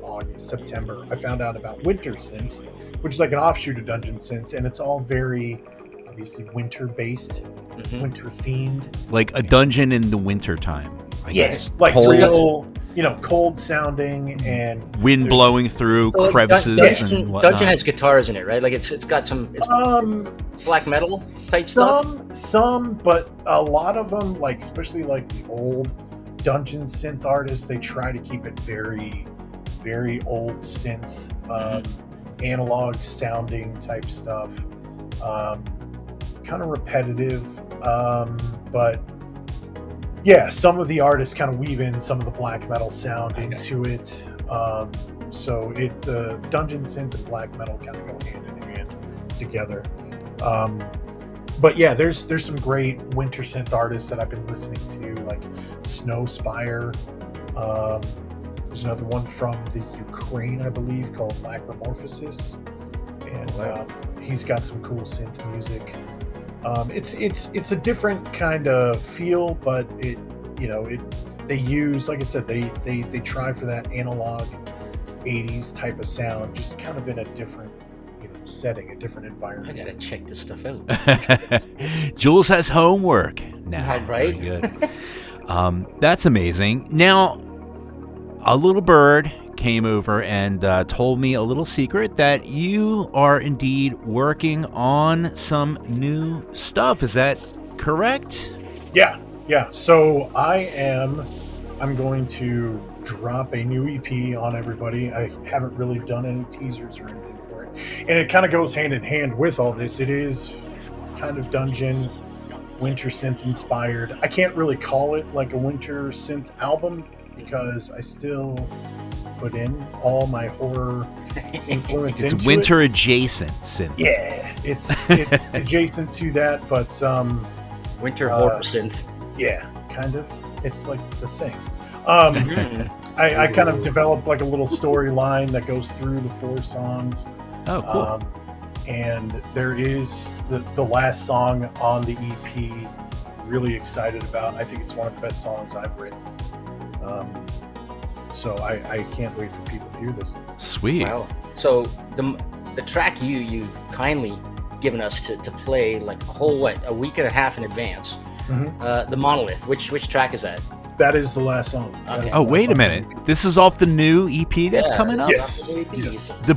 S4: August, September, I found out about Winter Synth, which is like an offshoot of Dungeon Synth, and it's all very obviously winter based, winter themed.
S1: Like a dungeon in the winter time. I guess.
S4: Like
S1: Cold,
S4: real, cold sounding and
S1: wind blowing through crevices and whatnot.
S3: Dungeon has guitars in it, right? Like it's got some black metal type stuff.
S4: Some, but a lot of them, like especially like the old Dungeon Synth artists, they try to keep it very, very old synth, analog sounding type stuff. Kind of repetitive, but yeah, some of the artists kind of weave in some of the black metal sound into it. So the Dungeon Synth and black metal kind of go hand in hand together. But yeah, there's some great winter synth artists that I've been listening to, like Snowspire. There's another one from the Ukraine, I believe, called Lacrimorphosis, and he's got some cool synth music. It's a different kind of feel, but they use, like I said, they try for that analog 80s type of sound, just kind of in a different setting, a different environment.
S3: I gotta check this stuff out.
S1: Jules has homework now.
S3: Right?
S1: Very good. That's amazing. Now, a little bird came over and told me a little secret that you are indeed working on some new stuff. Is that correct?
S4: Yeah. So I'm going to drop a new EP on everybody. I haven't really done any teasers or anything for it. And it kind of goes hand in hand with all this. It is kind of dungeon, winter synth inspired. I can't really call it like a winter synth album because I still put in all my horror influence into it.
S1: It's winter adjacent synth.
S4: Yeah, it's adjacent to that, but
S3: winter horror synth.
S4: Yeah, kind of. It's like the thing. I kind of developed like a little storyline that goes through the 4 songs.
S1: Oh, cool.
S4: And there is the last song on the EP. Really excited about. I think it's one of the best songs I've written. So I can't wait for people to hear this.
S1: Sweet.
S3: Wow. So the track you kindly given us to play like a week and a half in advance. The Monolith. Which track is that?
S4: That is the last song.
S3: Okay.
S1: Oh, wait a minute. This is off the new EP that's coming up?
S4: Yes.
S1: The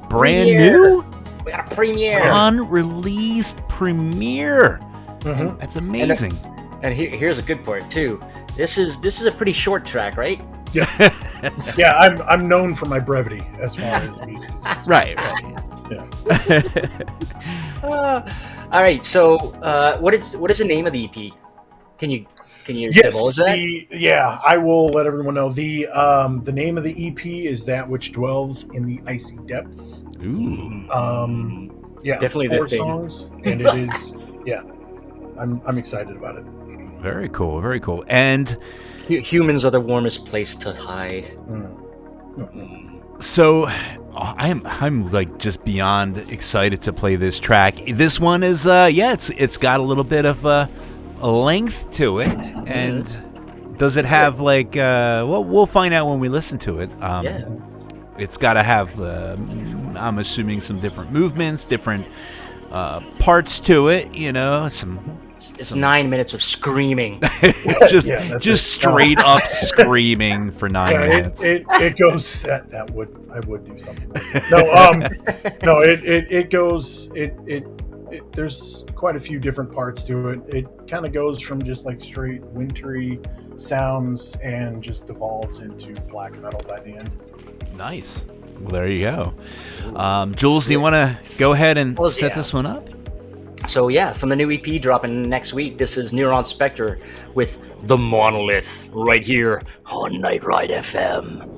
S1: brand new?
S3: We got a premiere.
S1: Unreleased premiere. That's amazing.
S3: And here's a good part too. This is a pretty short track, right?
S4: Yeah. I'm known for my brevity as far as music is concerned.
S1: Right.
S3: All right. So, what is the name of the EP? Can you divulge that?
S4: I will let everyone know. The name of the EP is That Which Dwells in the Icy Depths.
S1: Ooh.
S3: Definitely
S4: 4
S3: the thing.
S4: songs, and it is. Yeah, I'm excited about it.
S1: Very cool. Very cool. And
S3: humans are the warmest place to hide.
S1: so I'm like just beyond excited to play this track. This one is it's got a little bit of a length to it, and does it have like we'll find out when we listen to it. It's got to have I'm assuming some different movements, different parts to it,
S3: It's 9 minutes of screaming.
S1: just straight up screaming for 9 minutes.
S4: It goes that I would do something like that. No, it goes there's quite a few different parts to it. It kind of goes from just like straight wintry sounds and just devolves into black metal by the end.
S1: Nice. Well, there you go. Jules, do you want to go ahead and set this one up?
S3: So from the new EP dropping next week, this is Neuron Spectre with The Monolith right here on Night Ride FM.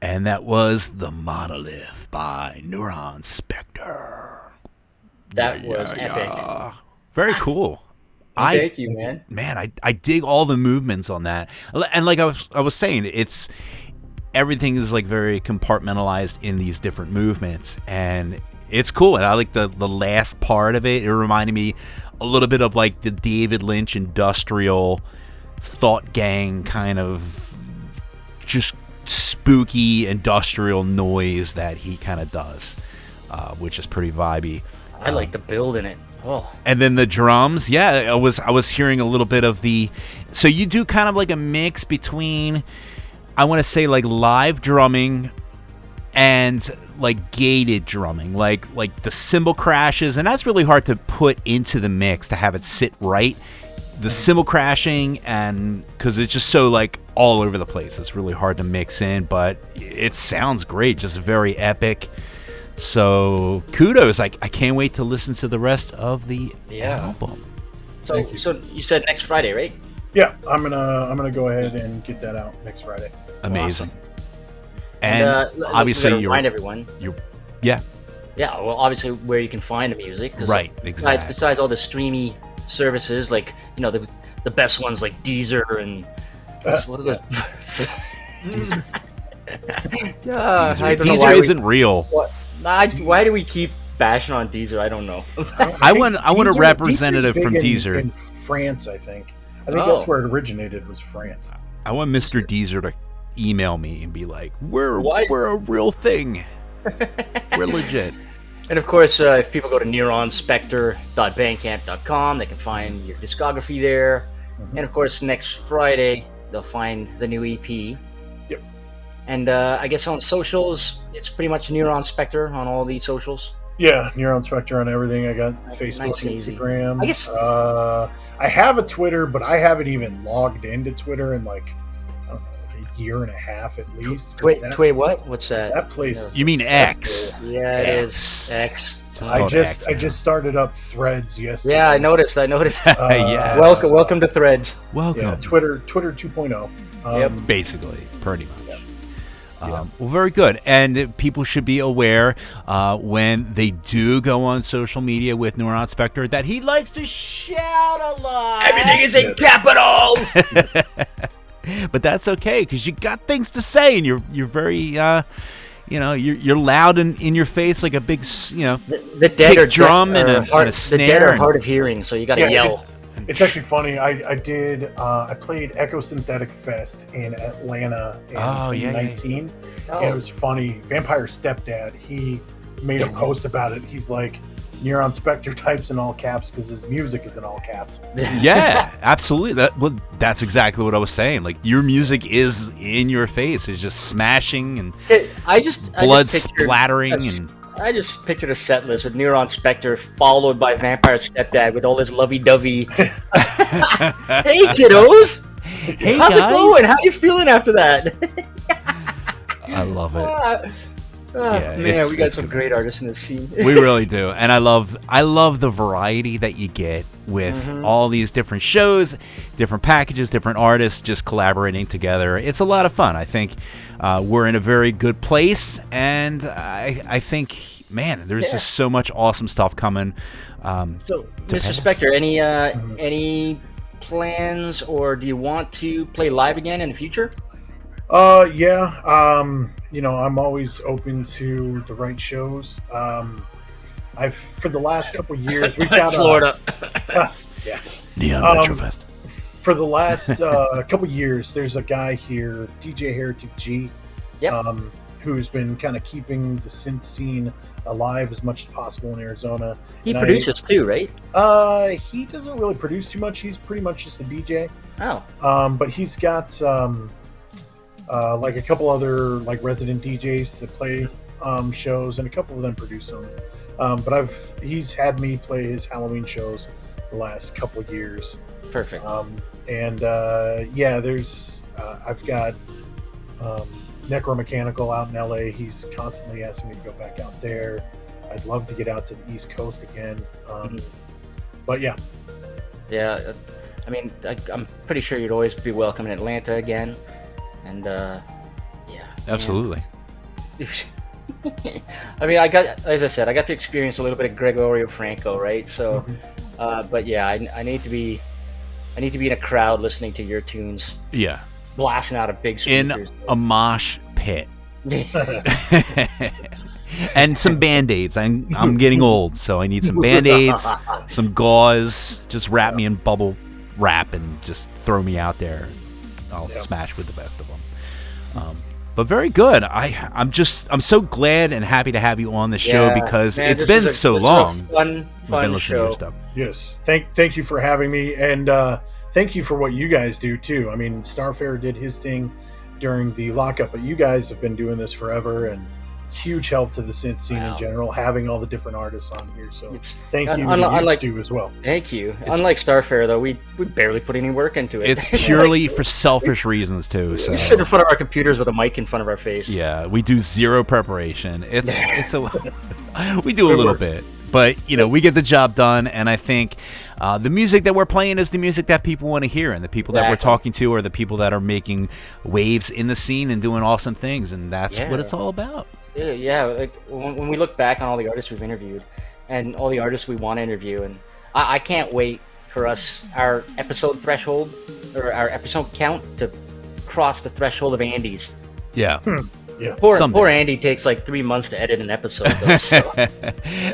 S1: And that was The Monolith by Neuron Spectre.
S3: That was epic.
S1: Very cool.
S3: Thank you, man.
S1: Man, I dig all the movements on that. And like I was saying, everything is like very compartmentalized in these different movements, and it's cool. And I like the last part of it. It reminded me a little bit of like the David Lynch industrial thought gang kind of just spooky industrial noise that he kind of does, which is pretty vibey.
S3: I like the build in it. Oh.
S1: And then the drums, I was hearing a little bit of the. So you do kind of like a mix between, I want to say, like live drumming and like gated drumming, like the cymbal crashes, and that's really hard to put into the mix to have it sit right. The cymbal crashing, and because it's just so like all over the place, it's really hard to mix in, but it sounds great, just very epic. So kudos! I can't wait to listen to the rest of the album.
S3: So you said next Friday, right?
S4: Yeah, I'm gonna go ahead and get that out next Friday.
S1: Amazing.
S3: Awesome.
S1: And obviously,
S3: you remind everyone.
S1: Yeah.
S3: Well, obviously, where you can find the music.
S1: Right. Exactly.
S3: Besides all the streamy services, like the best ones like Deezer and what are the
S1: Deezer.
S3: I don't know
S1: Deezer isn't real.
S3: Why do we keep bashing on Deezer? I don't know.
S1: I want a representative from Deezer.
S4: In France, I think that's where it originated, was France.
S1: I want Mr. Deezer to email me and be like, we're a real thing. We're legit.
S3: And of course, if people go to neuronspectre.bandcamp.com, they can find your discography there. Mm-hmm. And of course, next Friday, they'll find the new EP.
S4: Yep.
S3: And I guess on socials, it's pretty much Neuron Spectre on all these socials.
S4: Yeah, Neuron Spectre on everything. I got Facebook, Instagram. I guess I have a Twitter, but I haven't even logged into Twitter in like a year and a half at least.
S3: Wait, what? What's that?
S4: That place.
S1: You mean X?
S3: Yeah, it is X.
S4: I just started up Threads yesterday.
S3: Yeah, I noticed.
S1: Yeah.
S3: Welcome to Threads.
S1: Welcome.
S4: Yeah, Twitter 2.0.
S1: Yep. Basically, pretty much. Well, very good. And people should be aware when they do go on social media with Neuron Spectre that he likes to shout a lot.
S3: Everything is in capitals.
S1: But that's okay, because you got things to say, and you're very, you're loud in your face like a big,
S3: the dead are
S1: drum and a snare.
S3: The dead are hard of hearing, so you got to yell.
S4: It's actually funny. I played Echo Synthetic Fest in Atlanta in 2019, and it was funny. Vampire Stepdad, he made a post about it. He's like, Neuron Spectre types in all caps because his music is in all caps.
S1: Yeah, absolutely. That's exactly what I was saying. Like, your music is in your face. It's just smashing and blood splattering
S3: I just pictured a set list with Neuron Spectre followed by Vampire Stepdad with all this lovey-dovey. Hey, kiddos!
S1: Hey,
S3: how's
S1: guys.
S3: it going? How you feeling after that?
S1: I love it.
S3: Man, we got some great artists in this scene.
S1: We really do, and I love the variety that you get with all these different shows, different packages, different artists just collaborating together. It's a lot of fun. I think we're in a very good place, and I think, man, there's just so much awesome stuff coming.
S3: So, Mr. Spectre, any plans, or do you want to play live again in the future?
S4: I'm always open to the right shows. For the last couple of years, we've got
S3: Florida.
S1: Neon Retrofest.
S4: For the last couple of years, there's a guy here, DJ Heretic G, who's been kind of keeping the synth scene alive as much as possible in Arizona.
S3: He produces too, right?
S4: He doesn't really produce too much. He's pretty much just a DJ.
S3: Oh.
S4: But he's got like a couple other like resident DJs that play shows, and a couple of them produce them. But he's had me play his Halloween shows the last couple of years.
S3: Perfect.
S4: There's I've got Necromechanical out in LA. He's constantly asking me to go back out there. I'd love to get out to the East Coast again. But yeah.
S3: Yeah, I mean, I'm pretty sure you'd always be welcome in Atlanta again. And
S1: absolutely.
S3: I mean, as I said, I got to experience a little bit of Gregorio Franco, right? So, but yeah, I need to be in a crowd listening to your tunes,
S1: Yeah.
S3: blasting out of big
S1: In
S3: speakers.
S1: a mosh pit. And some Band-Aids. I'm getting old, so I need some Band-Aids, some gauze. Just wrap me in bubble wrap and just throw me out there. I'll smash with the best of them. But very good. I'm so glad and happy to have you on the show because
S3: man,
S1: it's been so long.
S3: Fun
S1: listening
S3: show.
S1: to your stuff.
S4: Yes, thank you for having me, and thank you for what you guys do too. I mean, Starfarer did his thing during the lockup, but you guys have been doing this forever, and huge help to the synth scene in general, having all the different artists on here. So thank you, unlike do as well.
S3: Thank you. Unlike Starfarer, though, we barely put any work into it.
S1: It's purely for selfish reasons too. So
S3: we sit in front of our computers with a mic in front of our face.
S1: Yeah, we do zero preparation. We do a little bit, but we get the job done. And I think the music that we're playing is the music that people want to hear, and the people that we're talking to are the people that are making waves in the scene and doing awesome things, and that's what it's all about.
S3: Yeah, like when we look back on all the artists we've interviewed and all the artists we want to interview, and I can't wait for our episode threshold or our episode count to cross the threshold of Andy's.
S1: Yeah.
S4: Yeah.
S3: Poor Andy takes like 3 months to edit an episode, though, so.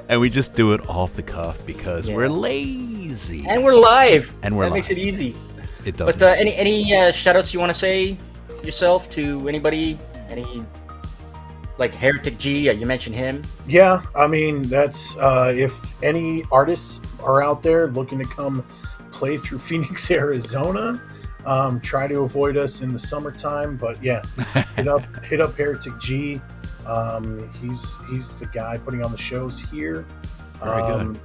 S1: And we just do it off the cuff because we're lazy.
S3: And we're live.
S1: That
S3: makes it easy.
S1: It does.
S3: But any shout-outs you want to say yourself to anybody? Any... Like Heretic G, you mentioned him.
S4: Yeah, I mean, that's if any artists are out there looking to come play through Phoenix, Arizona, try to avoid us in the summertime. But yeah, hit up Heretic G. He's the guy putting on the shows here.
S1: Very good.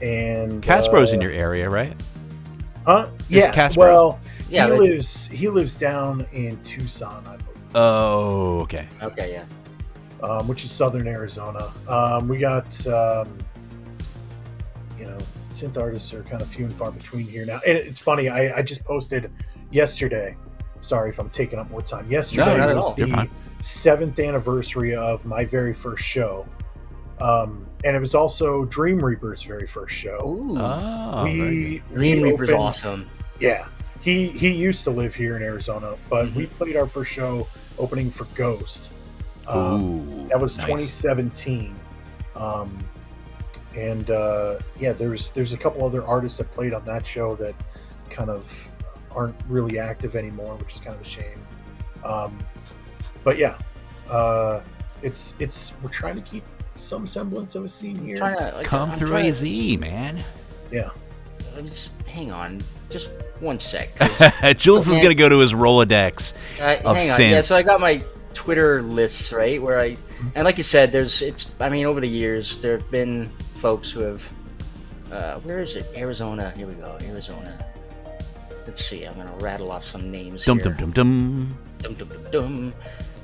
S4: And
S1: Caspro's in your area, right?
S4: Yeah.
S1: Caspro?
S4: Well,
S3: yeah,
S4: he lives down in Tucson, I believe.
S1: Oh, okay.
S3: Okay, yeah.
S4: Which is southern Arizona. We got, synth artists are kind of few and far between here now. And it's funny, I just posted yesterday. Sorry if I'm taking up more time. Yesterday was the 7th anniversary of my very first show. And it was also Dream Reaper's very first show.
S3: Ooh.
S4: Dream
S3: Reaper's awesome.
S4: Yeah. He used to live here in Arizona, but we played our first show opening for Ghost. That was nice. 2017, and there's a couple other artists that played on that show that kind of aren't really active anymore, which is kind of a shame. But yeah, we're trying to keep some semblance of a scene here.
S1: Come through AZ, man.
S4: Yeah.
S3: Just hang on, just one sec.
S1: Jules is gonna go to his Rolodex of
S3: hang on.
S1: synth.
S3: Yeah, so I got my Twitter lists, right, where and like you said, over the years there have been folks who have where is it? Arizona. Here we go. Arizona. Let's see. I'm gonna rattle off some names here.
S1: Dum.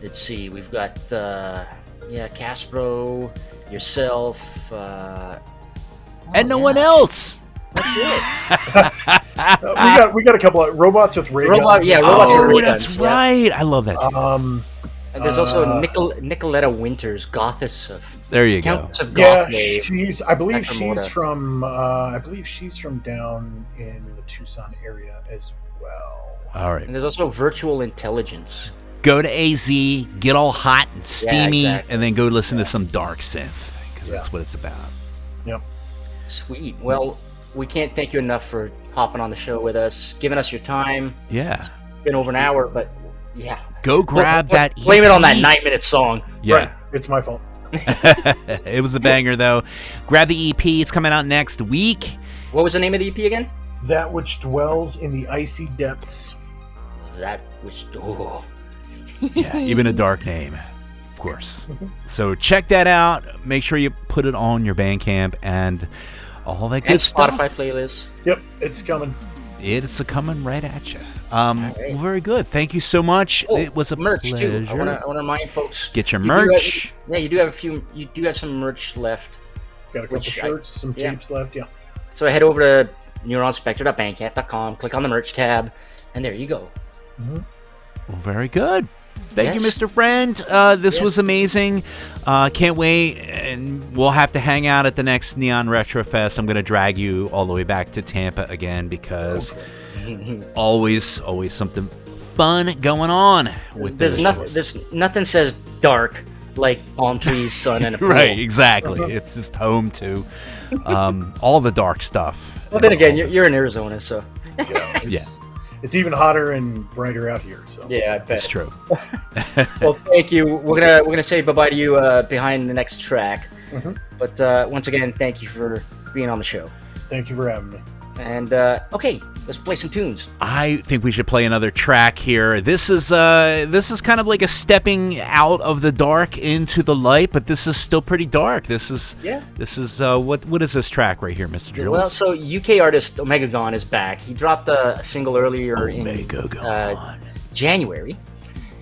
S3: Let's see. We've got Caspro, yourself,
S1: and no one else.
S3: That's it.
S4: We got a couple of robots with ray guns.
S3: Robots with ray
S1: Oh,
S3: guns.
S1: that's right. I love that.
S3: And there's also Nicoletta Winters, Goddess of
S1: there you
S3: Countess
S1: go.
S3: of Goth.
S4: Yeah, I believe she's from down in the Tucson area as well.
S1: All right.
S3: And there's also Virtual Intelligence.
S1: Go to AZ, get all hot and steamy,
S3: exactly.
S1: and then go listen to some dark synth because that's what it's about.
S4: Yep.
S3: Sweet. Well, we can't thank you enough for hopping on the show with us, giving us your time.
S1: Yeah.
S3: It's been over an hour, but yeah.
S1: Go grab that.
S3: Blame it on that 9-minute song.
S1: Yeah.
S4: Right. It's my fault.
S1: It was a banger, though. Grab the EP. It's coming out next week.
S3: What was the name of the EP again?
S4: That Which Dwells in the Icy Depths.
S3: That which... Oh.
S1: Yeah, even a dark name, of course. So check that out. Make sure you put it on your Bandcamp and all that good stuff.
S3: Spotify playlist.
S4: Yep, it's coming.
S1: It's coming right at you. Well, very good. Thank you so much. It was a
S3: merch
S1: pleasure.
S3: too. I want to remind folks.
S1: Get your merch.
S3: You do have some merch left.
S4: Got a couple shirts, some tapes left. Yeah.
S3: So head over to neuronspectre.bandcamp.com. Click on the merch tab, and there you go.
S1: Well, very good. Thank you,
S3: Yes.
S1: Mr. Friend. This was amazing. Can't wait, and we'll have to hang out at the next Neon Retrofest. I'm going to drag you all the way back to Tampa again because always something fun going on with
S3: There's
S1: this.
S3: there's nothing says dark like palm trees, sun, and a pool.
S1: Right, exactly. It's just home to all the dark stuff.
S3: Well, then again, you're in Arizona, so
S4: It's even hotter and brighter out here. So
S3: yeah, I bet.
S1: It's true.
S3: Well, thank you. We're gonna say bye bye to you behind the next track. But once again, thank you for being on the show.
S4: thank you for having me.
S3: And okay, let's play some tunes.
S1: I think we should play another track here. This is kind of like a stepping out of the dark into the light, but this is still pretty dark. This is what is this track right here, Mr. Jules?
S3: Well, so UK artist Omega Gone is back. He dropped a single earlier in January,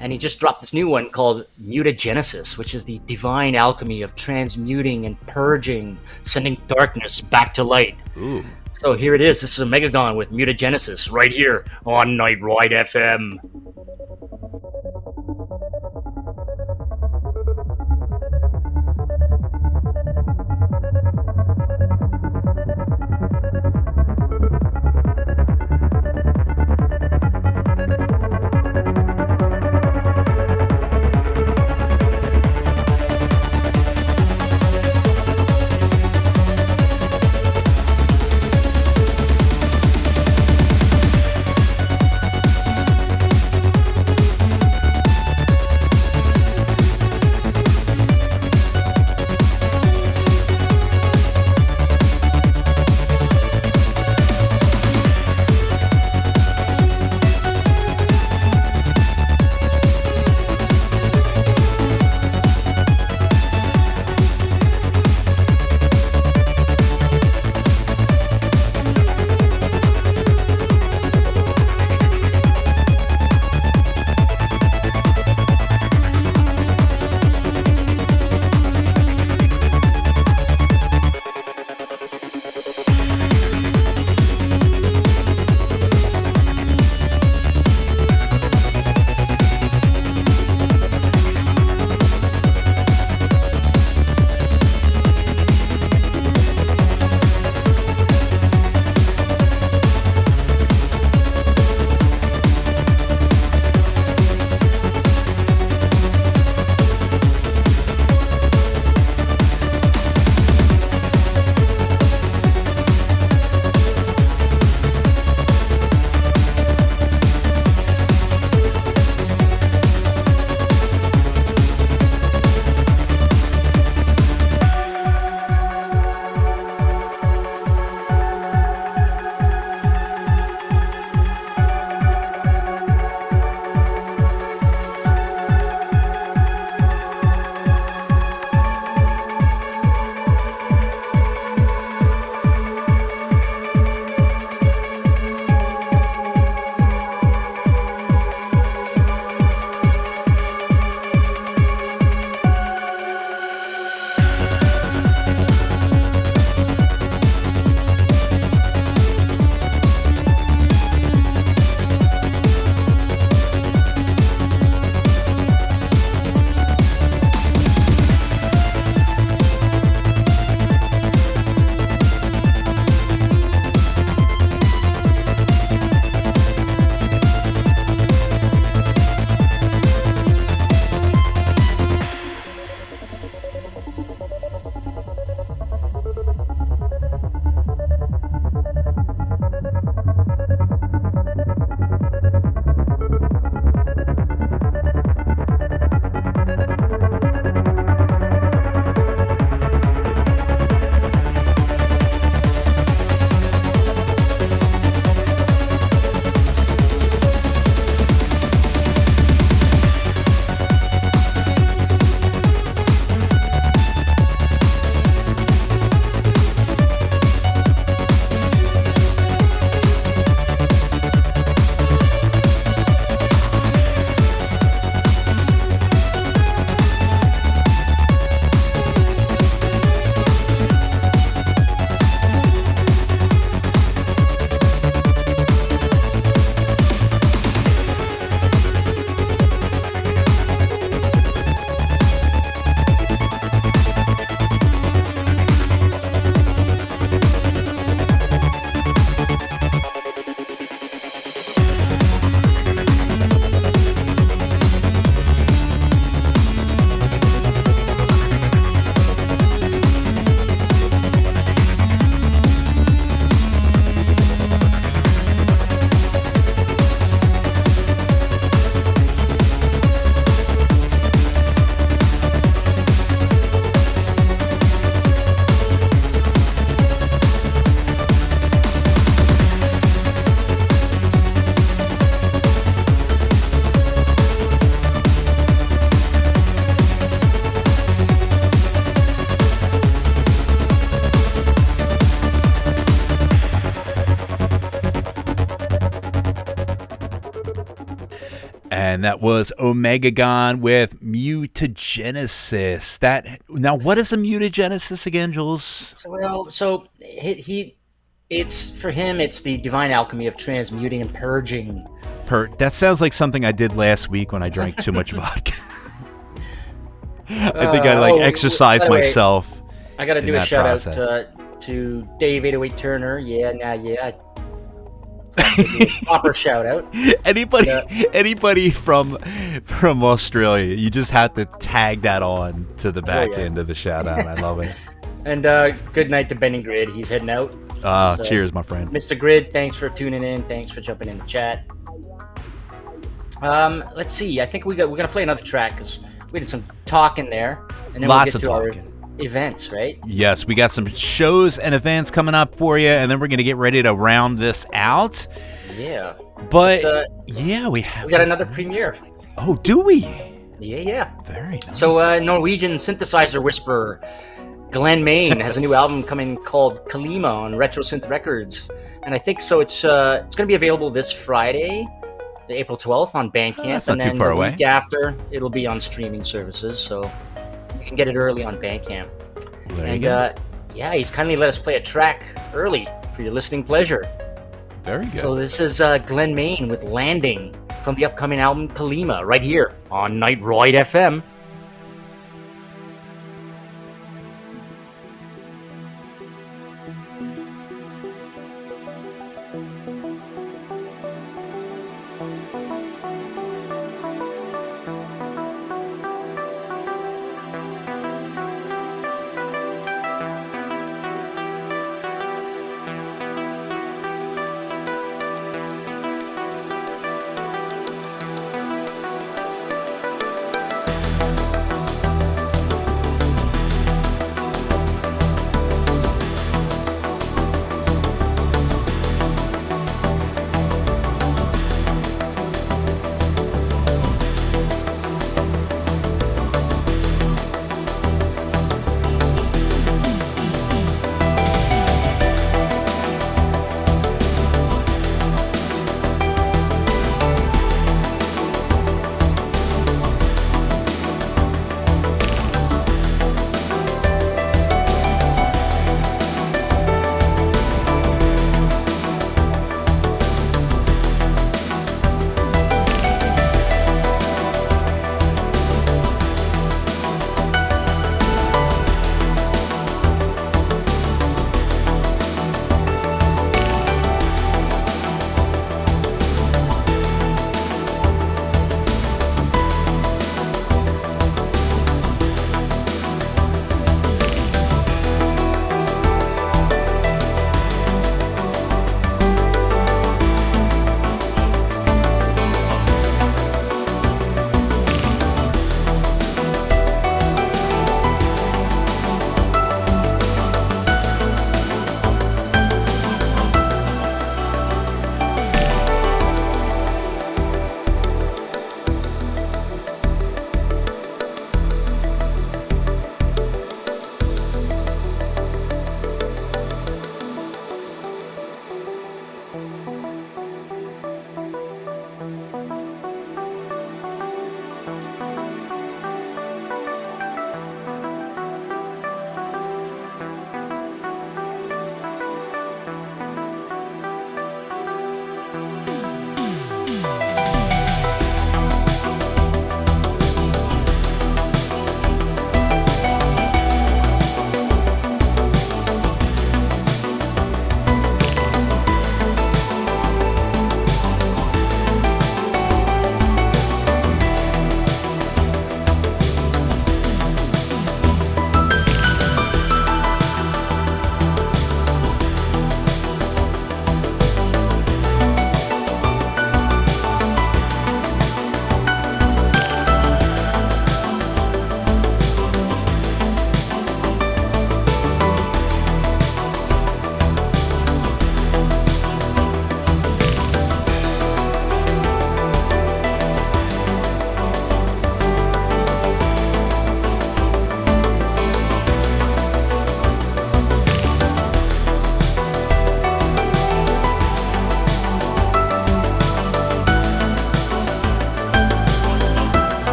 S3: and he just dropped this new one called Mutagenesis, which is the divine alchemy of transmuting and purging, sending darkness back to light.
S1: Ooh.
S3: So here it is. This is Omega Gone with Mutagenesis right here on Night Ride FM.
S1: And that was Omegagon with Mutagenesis. Now, what is a mutagenesis again, Jules?
S3: So it's for him. It's the divine alchemy of transmuting and purging.
S1: That sounds like something I did last week when I drank too much vodka. I think I exercised myself.
S3: I got to do a shout out to Dave 808 Turner. Yeah. Proper shout out.
S1: Anybody from Australia, you just have to tag that on to the back end of the shout out. I love it.
S3: And good night to Bending Grid. He's heading out.
S1: Cheers, my friend.
S3: Mr. Grid, thanks for tuning in. Thanks for jumping in the chat. Let's see. I think we're gonna play another track because we did some talking there, and then
S1: Lots
S3: we'll get
S1: of
S3: to
S1: talking.
S3: Our events, right?
S1: Yes, we got some shows and events coming up for you, and then we're gonna get ready to round this out.
S3: Yeah.
S1: But we
S3: got another premiere.
S1: Oh, do we?
S3: Yeah.
S1: Very nice.
S3: So Norwegian synthesizer whisperer Glenn Main has a new album coming called Kalima on Retrofest Records, and I think so. It's going to be available this Friday, April 12th, on Bandcamp,
S1: that's
S3: and
S1: not
S3: then
S1: too far
S3: the
S1: away.
S3: week after it'll be on streaming services, so you can get it early on Bandcamp.
S1: There you go.
S3: He's kindly let us play a track early for your listening pleasure.
S1: Very good.
S3: So this is Glenn Main with Landing from the upcoming album Kalima, right here on Nightroid FM.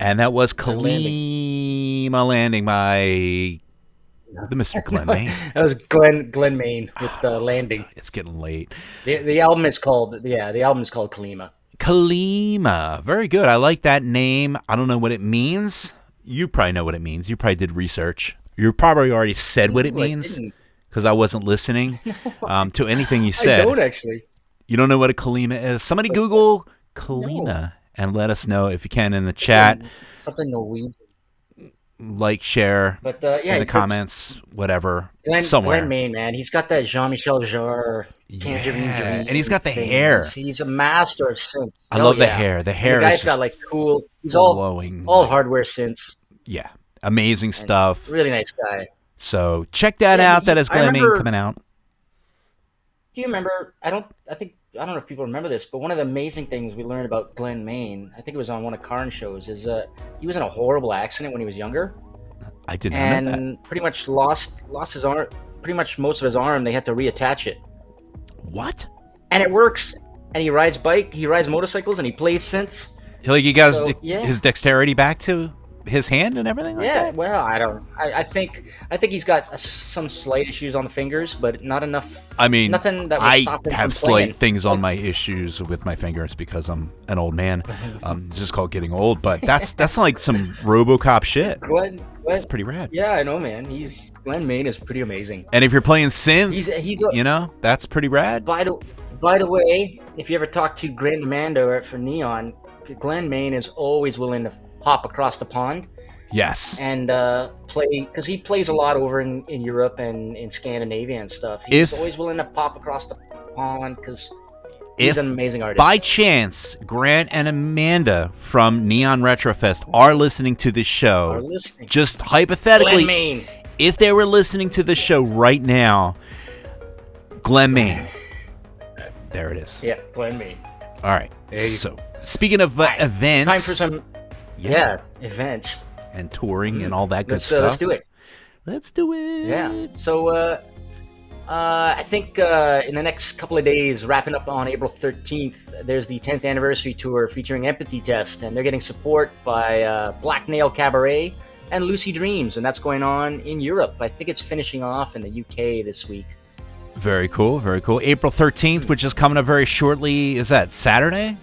S1: And that was
S3: Landing.
S1: Kalima Landing by the Mr. Glenn Main.
S3: That was Glenn Main with Landing.
S1: It's getting late.
S3: The album is called Kalima.
S1: Kalima. Very good. I like that name. I don't know what it means. You probably know what it means. You probably did research. You probably already said what it means because I wasn't listening to anything you said.
S3: I don't actually.
S1: You don't know what a Kalima is? Somebody Google Kalima and let us know if you can in the chat.
S3: Something Norwegian.
S1: Like, share
S3: But
S1: in the comments, whatever. Somewhere.
S3: Glenn Main, man. He's got that Jean-Michel Jarre.
S1: And he's got the hair.
S3: He's a master of synth.
S1: I love the hair. The hair
S3: the guy's
S1: is
S3: got like cool. He's
S1: glowing.
S3: all hardware synths.
S1: Yeah, amazing stuff.
S3: Really nice guy.
S1: So check that out. That is Glenn Main coming out.
S3: Do you remember? I don't know if people remember this, but one of the amazing things we learned about Glenn Main, I think it was on one of Karn's shows, is he was in a horrible accident when he was younger.
S1: I didn't know that.
S3: And pretty much lost his arm. Pretty much most of his arm. They had to reattach it.
S1: What?
S3: And it works. And he rides motorcycles, and he plays synths.
S1: Like you guys, his dexterity back to his hand and everything like that?
S3: Well, I think he's got some slight issues on the fingers, but not enough.
S1: I mean,
S3: nothing that would stop him
S1: have
S3: from playing.
S1: slight things on my issues with my fingers because I'm an old man. It's just called getting old, but that's like some RoboCop shit.
S3: Glenn,
S1: that's pretty rad.
S3: Yeah, I know, man. Glenn Main is pretty amazing.
S1: And if you're playing synths,
S3: he's
S1: that's pretty rad.
S3: By the way, if you ever talk to Grant Amando for Neon, Glenn Main is always willing to hop across the pond.
S1: Yes.
S3: And play, because he plays a lot over in Europe and in Scandinavia and stuff. He's always willing to pop across the pond because he's an amazing artist.
S1: By chance, Grant and Amanda from Neon Retrofest are listening to this show, just hypothetically,
S3: Glenn Main.
S1: If they were listening to the show right now, Glenn Main. There it is.
S3: Yeah, Glenn Main.
S1: All right. So, speaking of events.
S3: Time for some events.
S1: And touring and all that good stuff.
S3: Let's do it.
S1: Let's do it.
S3: Yeah. So, I think in the next couple of days, wrapping up on April 13th, there's the 10th anniversary tour featuring Empathy Test, and they're getting support by Black Nail Cabaret and Lucy Dreams, and that's going on in Europe. I think it's finishing off in the UK this week.
S1: Very cool, very cool. April 13th, which is coming up very shortly. Is that Saturday?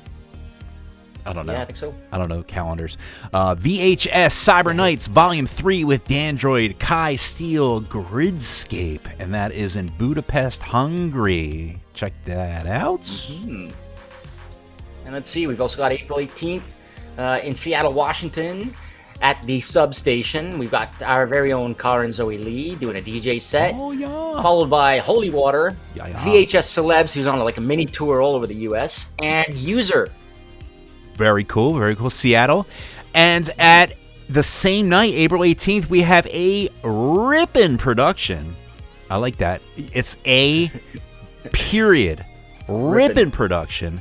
S1: I don't know.
S3: Yeah, I think so.
S1: I don't know calendars. VHS Cyber Nights Volume 3 with Dandroid, Kai Steele, Gridscape, and that is in Budapest, Hungary. Check that out.
S3: Mm-hmm. And let's see, we've also got April 18th in Seattle, Washington at the Substation. We've got our very own Karin Zoe Lee doing a DJ set.
S1: Oh, yeah.
S3: Followed by Holy Water,
S1: Yeah.
S3: VHS Celebs, who's on like a mini tour all over the U.S., and User.
S1: Very cool, very cool. Seattle. And at the same night, April 18th, we have a rippin' production. I like that. It's a period. Rippin' production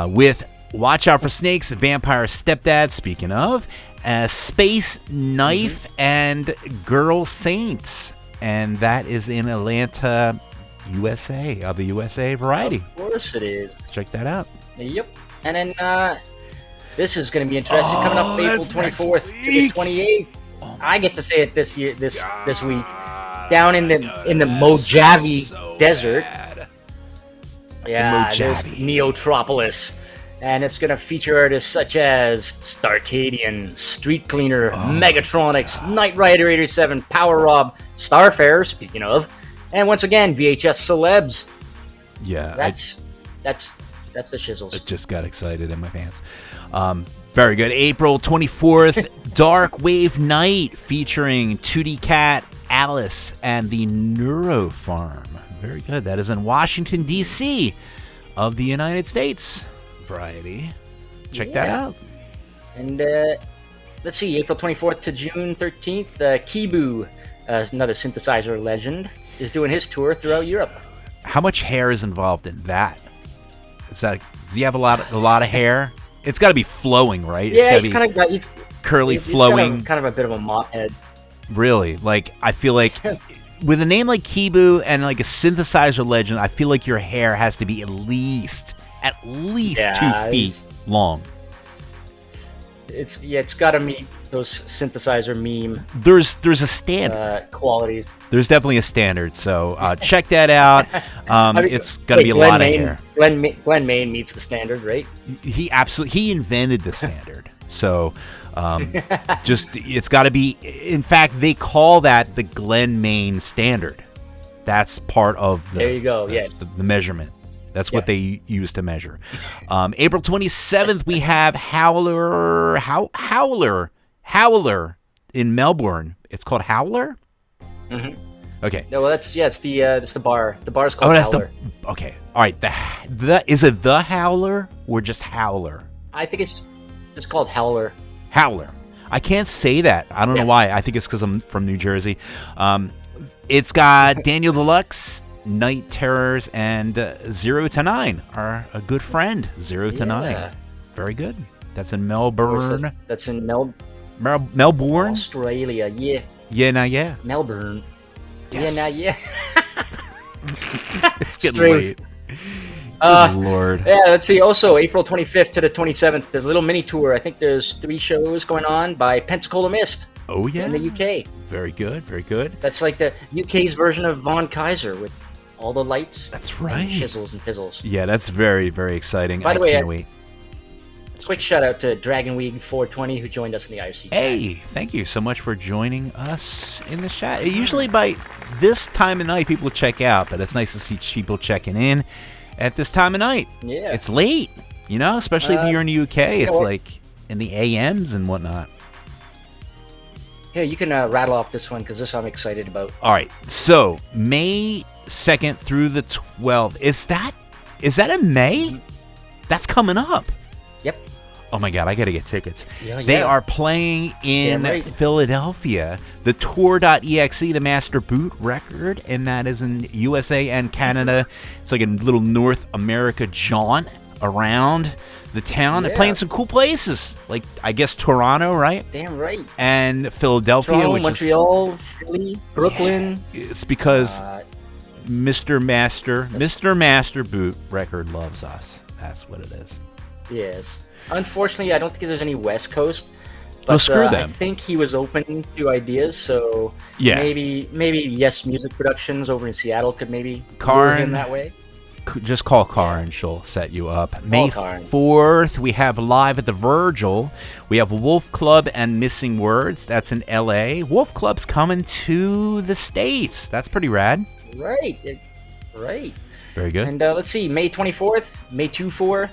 S1: with Watch Out for Snakes, Vampire Stepdad, speaking of, Space Knife, and Girl Saints. And that is in Atlanta, USA, of the USA Variety.
S3: Of course it is.
S1: Check that out.
S3: Yep. And then this is going to be interesting. Coming up April 24th to the 28th. I get to say it this week. Down in the Mojave Desert. Yeah, there's Neotropolis. And it's going to feature artists such as Starcadian, Street Cleaner, Megatronics, Knight Rider 87, Power Rob, Starfarer, speaking of, and once again, VHS Celebs.
S1: Yeah.
S3: That's the shizzles.
S1: I just got excited in my pants. Very good. April 24th, Dark Wave Night featuring 2D Cat, Alice, and the Neurofarm. Very good. That is in Washington, D.C. of the United States. Variety. Check that out.
S3: And let's see, April 24th to June 13th, Kibu, another synthesizer legend, is doing his tour throughout Europe.
S1: How much hair is involved in that? Does he have a lot of hair? It's got to be flowing, right?
S3: Yeah, it's kind of he's
S1: curly, flowing.
S3: Kind of a bit of a mop head.
S1: Really? Like, I feel like with a name like Kibu and like a synthesizer legend, I feel like your hair has to be at least 2 feet long.
S3: it's got to meet those synthesizer meme
S1: There's a standard.
S3: qualities.
S1: There's definitely a standard. So check that out. It's gonna be a lot of hair.
S3: Glenn Main meets the standard, right?
S1: He invented the standard. So just it's got to be. In fact, they call that the Glen Main standard. That's part of the.
S3: There you go.
S1: The measurement. That's what they use to measure. April 27th, we have Howler in Melbourne. It's called Howler.
S3: Mm-hmm.
S1: Okay.
S3: No, well, it's the bar. The bar's called Howler.
S1: Okay. All right. Is it the Howler or just Howler?
S3: I think it's just called Howler.
S1: Howler. I can't say that. I don't know why. I think it's because I'm from New Jersey. It's got Daniel Deluxe, Night Terrors, and 0 to 9, our a good friend. 0 to 9. Very good. That's in Melbourne.
S3: That's in
S1: Melbourne,
S3: Australia. Yeah.
S1: Yeah.
S3: Melbourne.
S1: Yes.
S3: Yeah.
S1: It's getting late. Good Lord.
S3: Yeah, let's see. Also, April 25th to the 27th, there's a little mini tour. I think there's 3 shows going on by Pensacola Mist.
S1: Oh, yeah.
S3: In the UK.
S1: Very good. Very good.
S3: That's like the UK's version of Von Kaiser with all the lights.
S1: That's right.
S3: And chisels and fizzles.
S1: Yeah, that's very, very exciting.
S3: By the way,
S1: can't wait.
S3: Quick shout out to Dragon Week 420 who joined us in the IRC.
S1: Hey, thank you so much for joining us in the chat. Usually by this time of night, people check out, but it's nice to see people checking in at this time of night.
S3: Yeah.
S1: It's late, especially if you're in the UK. It's like in the AMs and whatnot.
S3: Yeah, you can rattle off this one because this I'm excited about.
S1: All right, so May 2nd through the 12th. Is that in May? Mm-hmm. That's coming up.
S3: Yep.
S1: Oh my God, I got to get tickets.
S3: Yeah.
S1: They are playing in Philadelphia. The Tour.exe, the Master Boot record, and that is in USA and Canada. It's like a little North America jaunt around the town. They're playing some cool places, like I guess Toronto, right?
S3: Damn right.
S1: And Philadelphia,
S3: Toronto, Montreal, Philly, Brooklyn.
S1: Yeah, it's because Mr. Master Boot record loves us. That's what it is.
S3: Yes. Unfortunately, I don't think there's any West Coast. But
S1: well, screw them.
S3: I think he was open to ideas, so maybe Yes Music Productions over in Seattle could maybe lure him that way.
S1: Just call Karin, she'll set you up. May 4th, we have Live at the Virgil. We have Wolf Club and Missing Words. That's in LA. Wolf Club's coming to the States. That's pretty rad.
S3: Right.
S1: Very good.
S3: And let's see, May 24th, May 24th.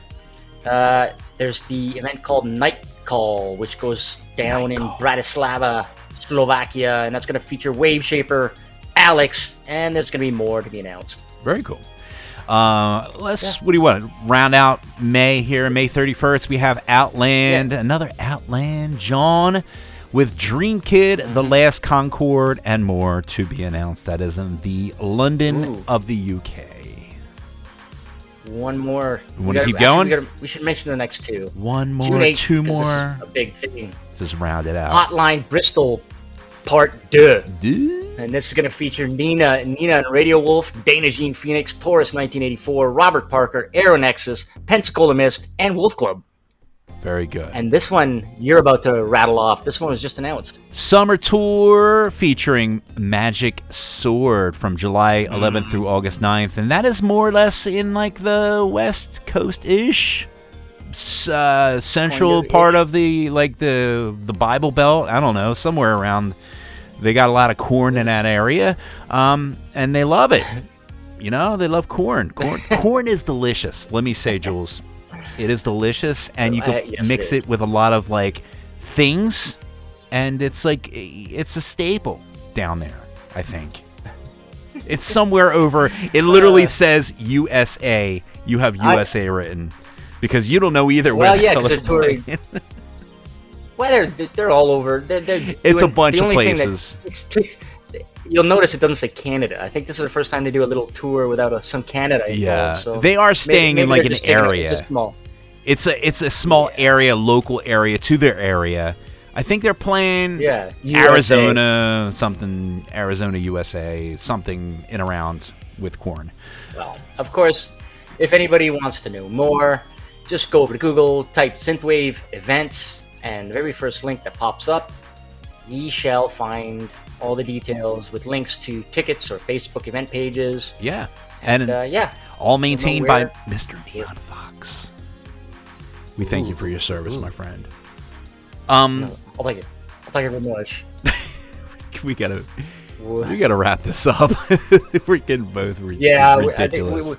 S3: There's the event called Night Call, which goes down in Bratislava, Slovakia, and that's going to feature Wave Shaper, Alex, and there's going to be more to be announced.
S1: Very cool. What do you want? Round out May here. May 31st, we have Outland, another Outland, John with Dream Kid, The Last Concord, and more to be announced. That is in the London of the UK.
S3: One more.
S1: You want to keep going?
S3: We should mention the next 2.
S1: One more,
S3: June 8th,
S1: 2 more.
S3: This is a big thing.
S1: Just round it out.
S3: Hotline Bristol, Part 2. And this is going to feature Nina and Radio Wolf, Dana Jean Phoenix, Taurus 1984, Robert Parker, Aeronexus, Pensacola Mist, and Wolf Club.
S1: Very good.
S3: And this one you're about to rattle off. This one was just announced.
S1: Summer Tour featuring Magic Sword from July 11th through August 9th. And that is more or less in like the West Coast-ish central part of the Bible Belt. I don't know, somewhere around. They got a lot of corn in that area, and they love it. They love corn. Corn is delicious. Let me say, Jules, it is delicious, and you can mix it with a lot of things, and it's a staple down there. I think it's somewhere over. It literally says USA. You have USA written because you don't know either.
S3: Well, because they're touring. Well, they're all over.
S1: It's a bunch of places.
S3: You'll notice it doesn't say Canada. I think this is the first time they do a little tour without some Canada involved.
S1: Yeah,
S3: so
S1: they are staying in an area.
S3: It's small.
S1: It's a small area, local area to their area. I think they're playing Arizona, Arizona, USA, something in around with corn.
S3: Well, of course, if anybody wants to know more, just go over to Google, type Synthwave events, and the very first link that pops up, ye shall find all the details with links to tickets or Facebook event pages.
S1: Yeah.
S3: And
S1: all maintained by
S3: where-
S1: Mr. Neon Fox. We thank you for your service, my friend. Um,
S3: I'll take it. I'll take it very much.
S1: we gotta wrap this up. We're getting both
S3: Yeah,
S1: ridiculous.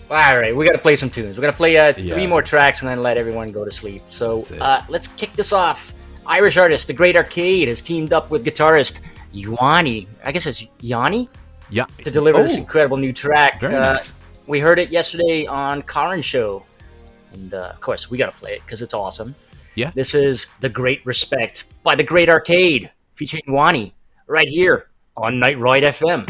S3: All right, we got to play some tunes. We're going to play 3
S1: Yeah.
S3: more tracks and then let everyone go to sleep. So
S1: That's it.
S3: let's kick this off. Irish artist The Great Arcade has teamed up with guitarist Yanni. I guess it's Yanni?
S1: Yeah.
S3: To deliver this
S1: Oh,
S3: incredible new track.
S1: very nice.
S3: We heard it yesterday on Karen's show. And of course, we got to play it because it's awesome.
S1: Yeah.
S3: This is The Great Respect by The Great Arcade featuring Yanni right here on Night Ride FM.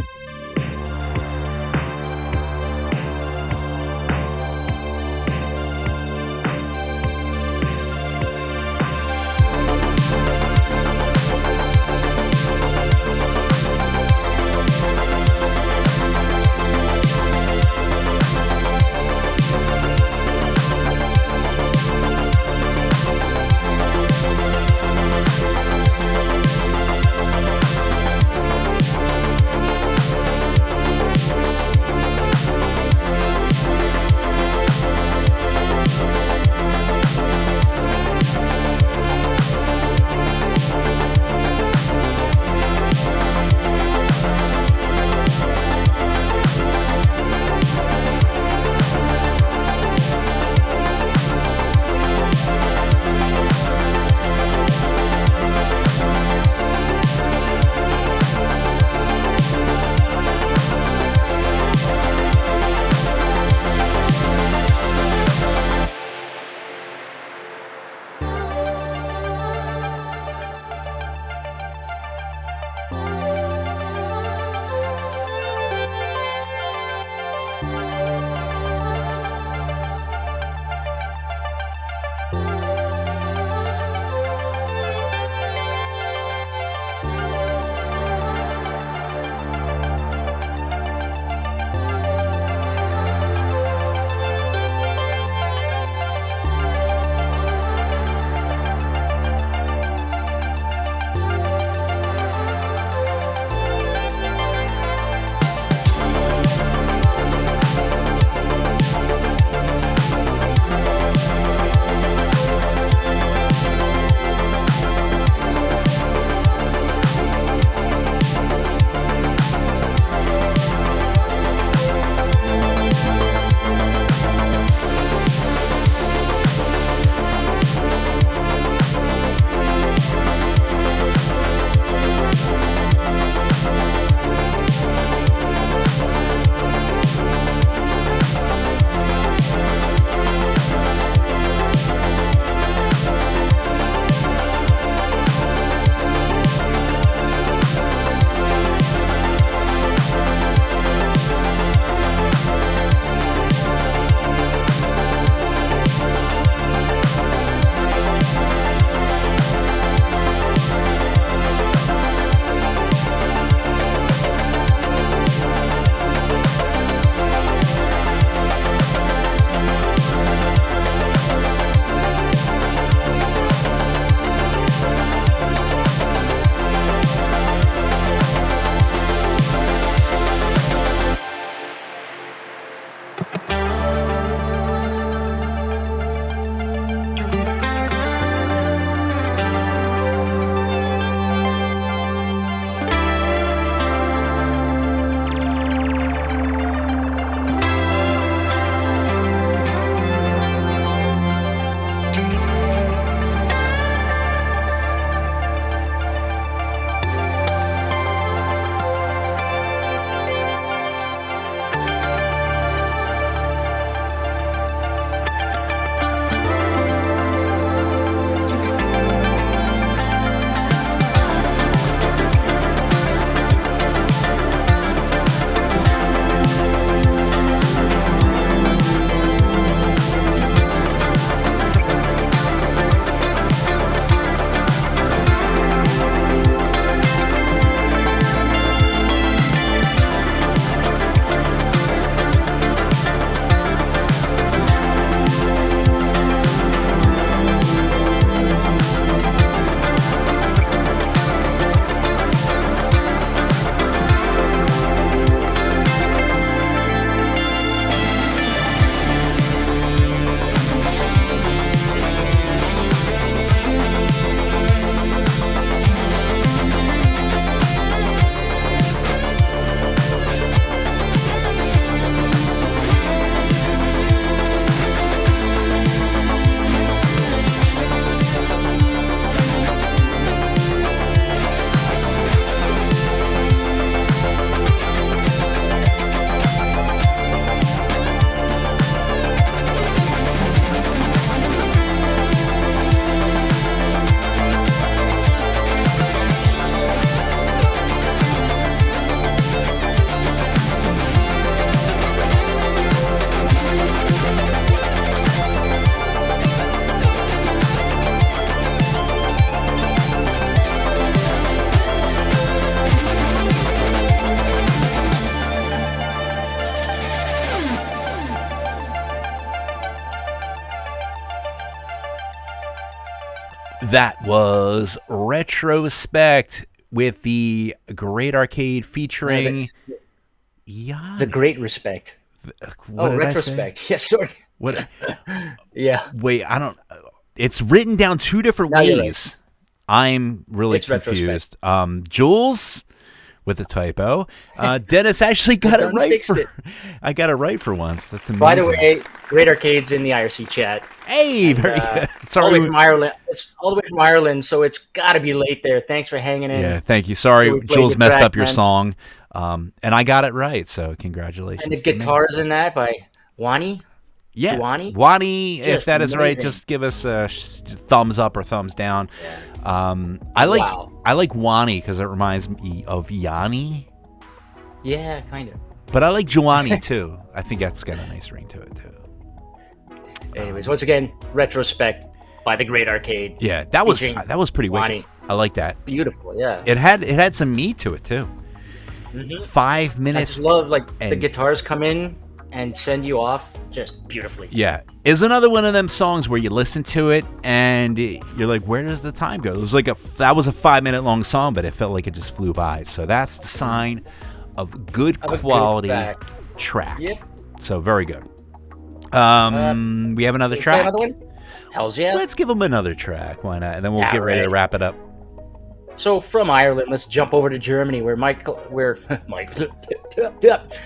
S1: That was Retrospect with the Great Arcade featuring Yanni.
S3: The Great Respect.
S1: What did
S3: Retrospect. Yeah, sorry.
S1: What?
S3: Yeah.
S1: Wait, I don't. It's written down two different
S3: Now you're
S1: ways. I'm really
S3: It's
S1: confused. Jules with a typo. Dennis actually got it right. I got it right for once. That's amazing.
S3: By the way, Great Arcade's in the IRC chat.
S1: Hey, very good. Sorry,
S3: all the way from Ireland. It's all the way from Ireland, so it's got to be late there. Thanks for hanging in.
S1: Yeah, thank you. Sorry,
S3: So we played
S1: Jules
S3: the
S1: messed
S3: track,
S1: up your
S3: man.
S1: song, and I got it right. So congratulations.
S3: And the
S1: to me.
S3: guitars in that by Wani.
S1: Yeah,
S3: Wani?
S1: Wani, if
S3: Just
S1: that is right,
S3: amazing.
S1: just give us a thumbs up or thumbs down. I like Wani because it reminds me of Yanni,
S3: Yeah, kind of.
S1: but I like Giovanni too. I think that's got a nice ring to it too.
S3: Anyways, once again, Retrospect by the Great Arcade.
S1: Yeah, that was
S3: Featuring
S1: pretty wicked.
S3: Wani.
S1: I like that.
S3: Beautiful, yeah.
S1: It had some meat to it too.
S3: Mhm.
S1: 5
S3: I
S1: minutes.
S3: just love the
S1: and-
S3: guitars come in and send you off just beautifully.
S1: Yeah, is another one of them songs where you listen to it and you're like, where does the time go? It was that was a 5 minute long song, but it felt like it just flew by. So that's the sign of good
S3: Of a good
S1: quality
S3: track.
S1: track.
S3: Yep.
S1: So very good. We have another
S3: Play
S1: track.
S3: another one? Hells yeah.
S1: Let's give them another track. Why not? And then we'll get ready to
S3: Alright.
S1: wrap it up.
S3: So from Ireland, let's jump over to Germany, where where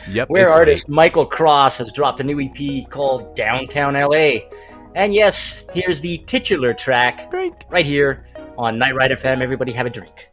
S1: Yep.
S3: where
S1: it's
S3: artist Michael Cross has dropped a new EP called Downtown LA. And yes, here's the titular track right here on Night Ride FM. Everybody have a drink.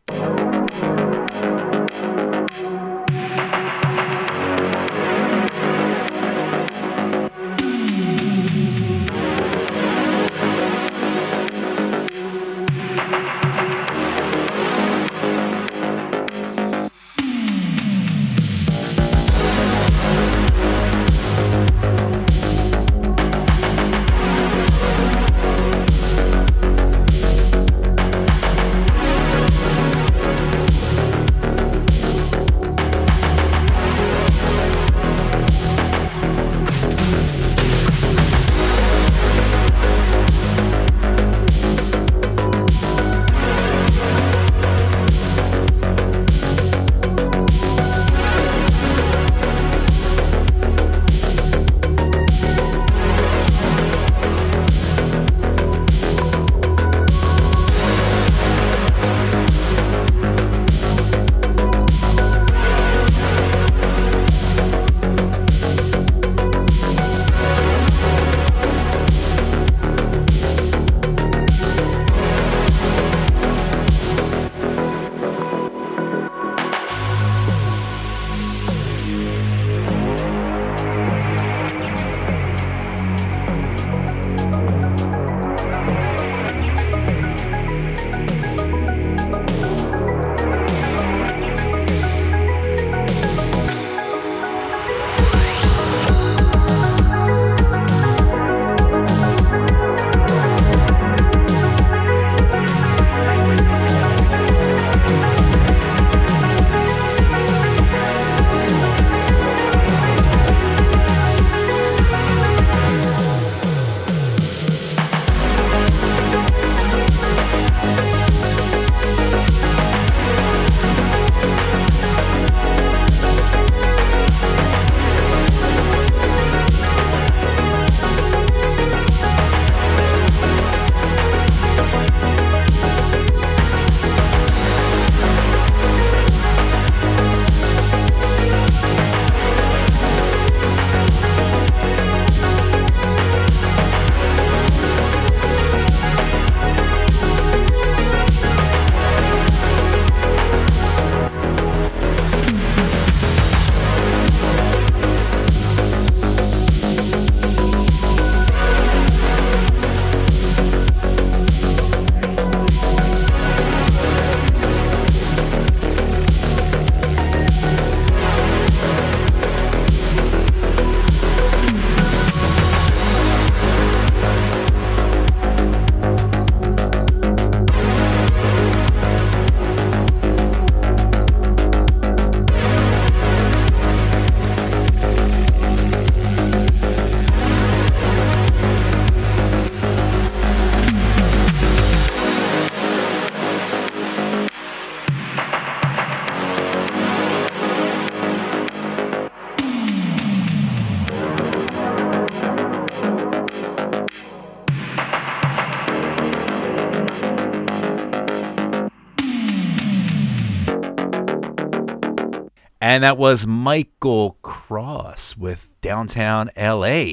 S1: And that was Michael Cross with Downtown LA.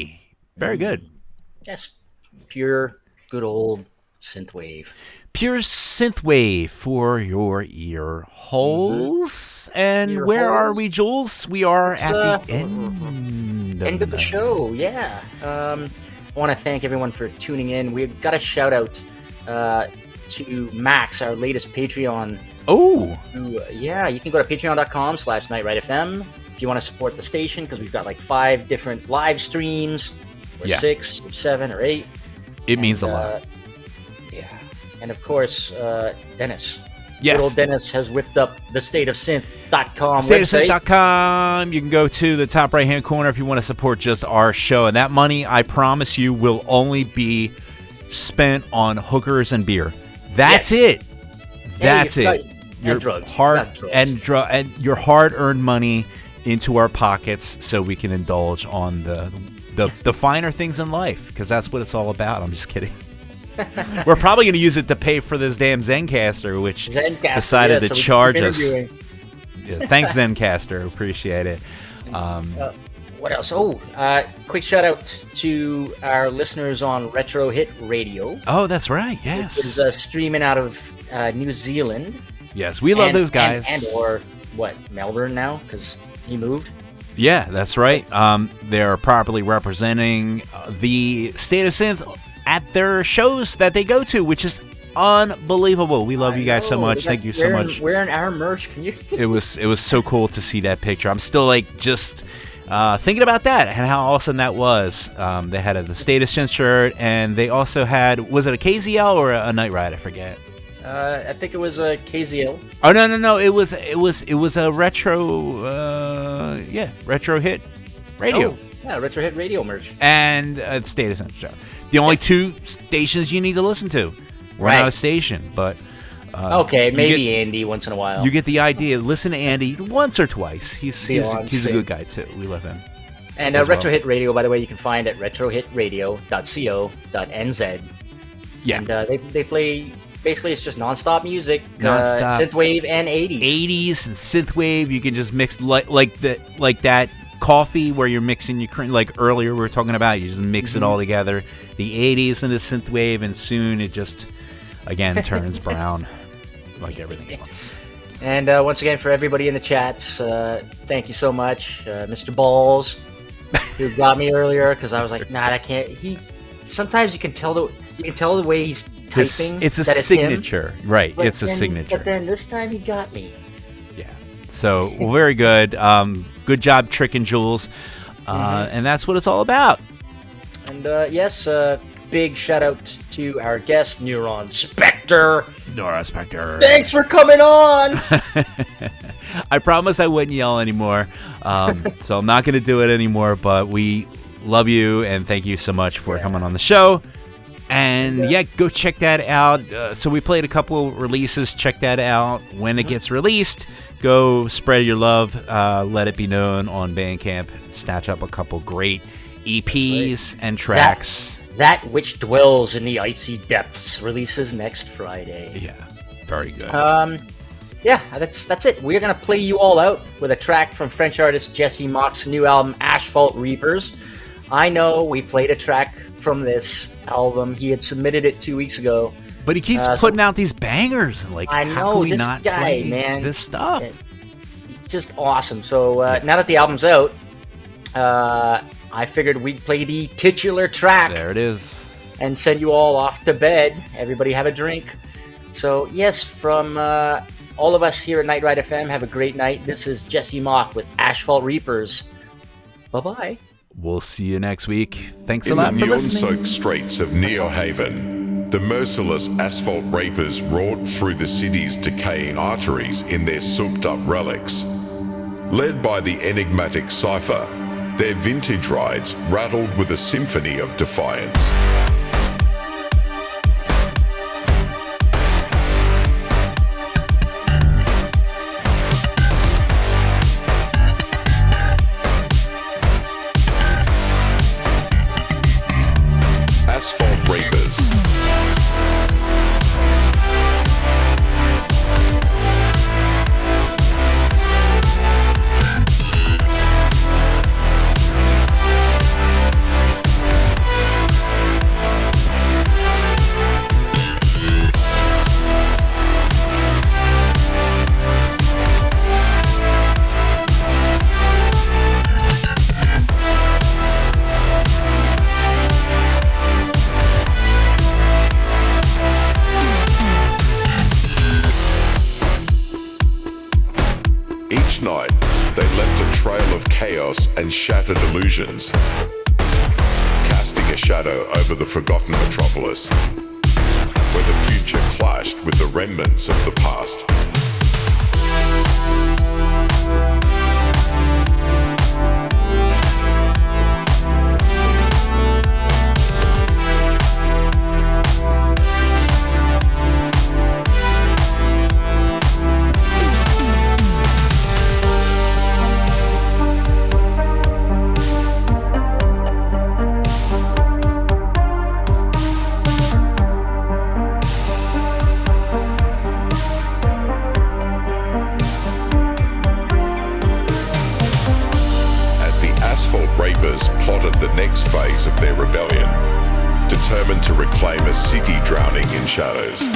S1: Very good.
S3: Yes, pure, good old synthwave.
S1: Pure synthwave for your ear holes. And
S3: Ear
S1: where are
S3: holes?
S1: we, Jules? We are
S3: It's,
S1: at the end
S3: End of the show, yeah. I want to thank everyone for tuning in. We've got a shout out to Max, our latest Patreon.
S1: Oh,
S3: Who, yeah, you can go to patreon.com/nightrightfm if you want to support the station, because we've got like 5 different live streams, or
S1: Yeah.
S3: 6, or 7, or 8.
S1: it means a lot.
S3: Yeah. And of course, Dennis.
S1: Yes.
S3: Good old Dennis has whipped up the stateofsynth.com
S1: StateOfSynth.com.
S3: website.
S1: You can go to the top right-hand corner if you want to support just our show. And that money, I promise you, will only be spent on hookers and beer. That's it. That's it. Your
S3: drugs.
S1: hard
S3: And drugs.
S1: and your hard-earned money into our pockets, so we can indulge on the finer things in life, because that's what it's all about. I'm just kidding. We're probably going to use it to pay for this damn Zencaster, which
S3: Zencaster,
S1: decided
S3: yeah,
S1: to
S3: so we can
S1: charge
S3: keep
S1: us.
S3: interviewing.
S1: Yeah, thanks, Zencaster. Appreciate it.
S3: What else? Oh, quick shout out to our listeners on Retro Hit Radio.
S1: Oh, that's right. Yes.
S3: It's streaming out of New Zealand.
S1: Yes, we love
S3: And-
S1: those guys.
S3: And or what, Melbourne now, because he moved.
S1: Yeah, that's right. They're properly representing the State of Synth at their shows that they go to, which is unbelievable. We love you guys so much. Thank you so much.
S3: Wearing our merch. Can you?
S1: It was so cool to see that picture. I'm still like just thinking about that and how awesome that was. They had the State of Synth shirt, and they also had, was it a KZL or a Night Ride? I forget.
S3: I think it was a KZL.
S1: Oh no! It was a retro, retro hit radio.
S3: Oh, yeah, Retro Hit Radio merch.
S1: And State of Synth show. The only 2 stations you need to listen to. We're not a station, but
S3: Okay,
S1: you
S3: maybe
S1: get-
S3: Andy once in a while.
S1: You get the idea. Listen to Andy once or twice. He's a
S3: Beyonce.
S1: good guy too. We love him.
S3: And
S1: as well.
S3: Retro Hit Radio, by the way, you can find at retrohitradio.co.nz.
S1: Yeah.
S3: And they play, basically it's just nonstop music.
S1: Nonstop.
S3: Synthwave and 80s.
S1: 80s and synthwave. You can just mix like that coffee where you're mixing your cream. Like earlier we were talking about, you just mix it all together. The 80s and the synthwave, and soon it just again turns brown, like everything else.
S3: And once again, for everybody in the chats, thank you so much, Mr. Balls, who got me earlier, because I was like, nah, I can't. Sometimes you can tell the way he's typing.
S1: It's a
S3: that
S1: signature,
S3: him.
S1: right?
S3: But
S1: It's a
S3: then-
S1: signature.
S3: But then this time he got me.
S1: Yeah. So well, very good. Good job tricking Jules. And that's what it's all about.
S3: And yes, big shout out to our guest, Neuron Spectre.
S1: Neuron Spectre.
S2: Thanks for coming on.
S1: I promise I wouldn't yell anymore. So I'm not going to do it anymore, but we love you and thank you so much for coming on the show. And yeah, go check that out. So we played a couple releases. Check that out. When it gets released, go spread your love. Let it be known on Bandcamp. Snatch up a couple great EPs and tracks.
S3: That which dwells in the icy depths releases next Friday.
S1: Yeah, very good.
S3: Yeah, that's it. We're gonna play you all out with a track from French artist Jesse Mock's new album, Asphalt Reapers. I know we played a track from this album. He had submitted it 2 weeks ago.
S1: But he keeps putting out these bangers. And
S3: I
S1: how
S3: know,
S1: can we
S3: this
S1: not
S3: guy,
S1: play
S3: man.
S1: this stuff?
S3: Just awesome. So now that the album's out, I figured we'd play the titular track.
S1: There it is.
S3: And send you all off to bed. Everybody have a drink. So yes, from all of us here at Night Ride FM, have a great night. This is Jesse Mock with Asphalt Reapers. Bye-bye.
S1: We'll see you next week. Thanks a
S6: In
S1: lot
S6: the
S1: for listening.
S6: neon-soaked streets of Neohaven, the merciless asphalt rapers roared through the city's decaying arteries in their souped-up relics. Led by the enigmatic Cypher, their vintage rides rattled with a symphony of defiance. Asphalt Reapers. chaos and shattered illusions, casting a shadow over the forgotten metropolis, where the future clashed with the remnants of the past. Plotted the next phase of their rebellion, determined to reclaim a city drowning in shadows.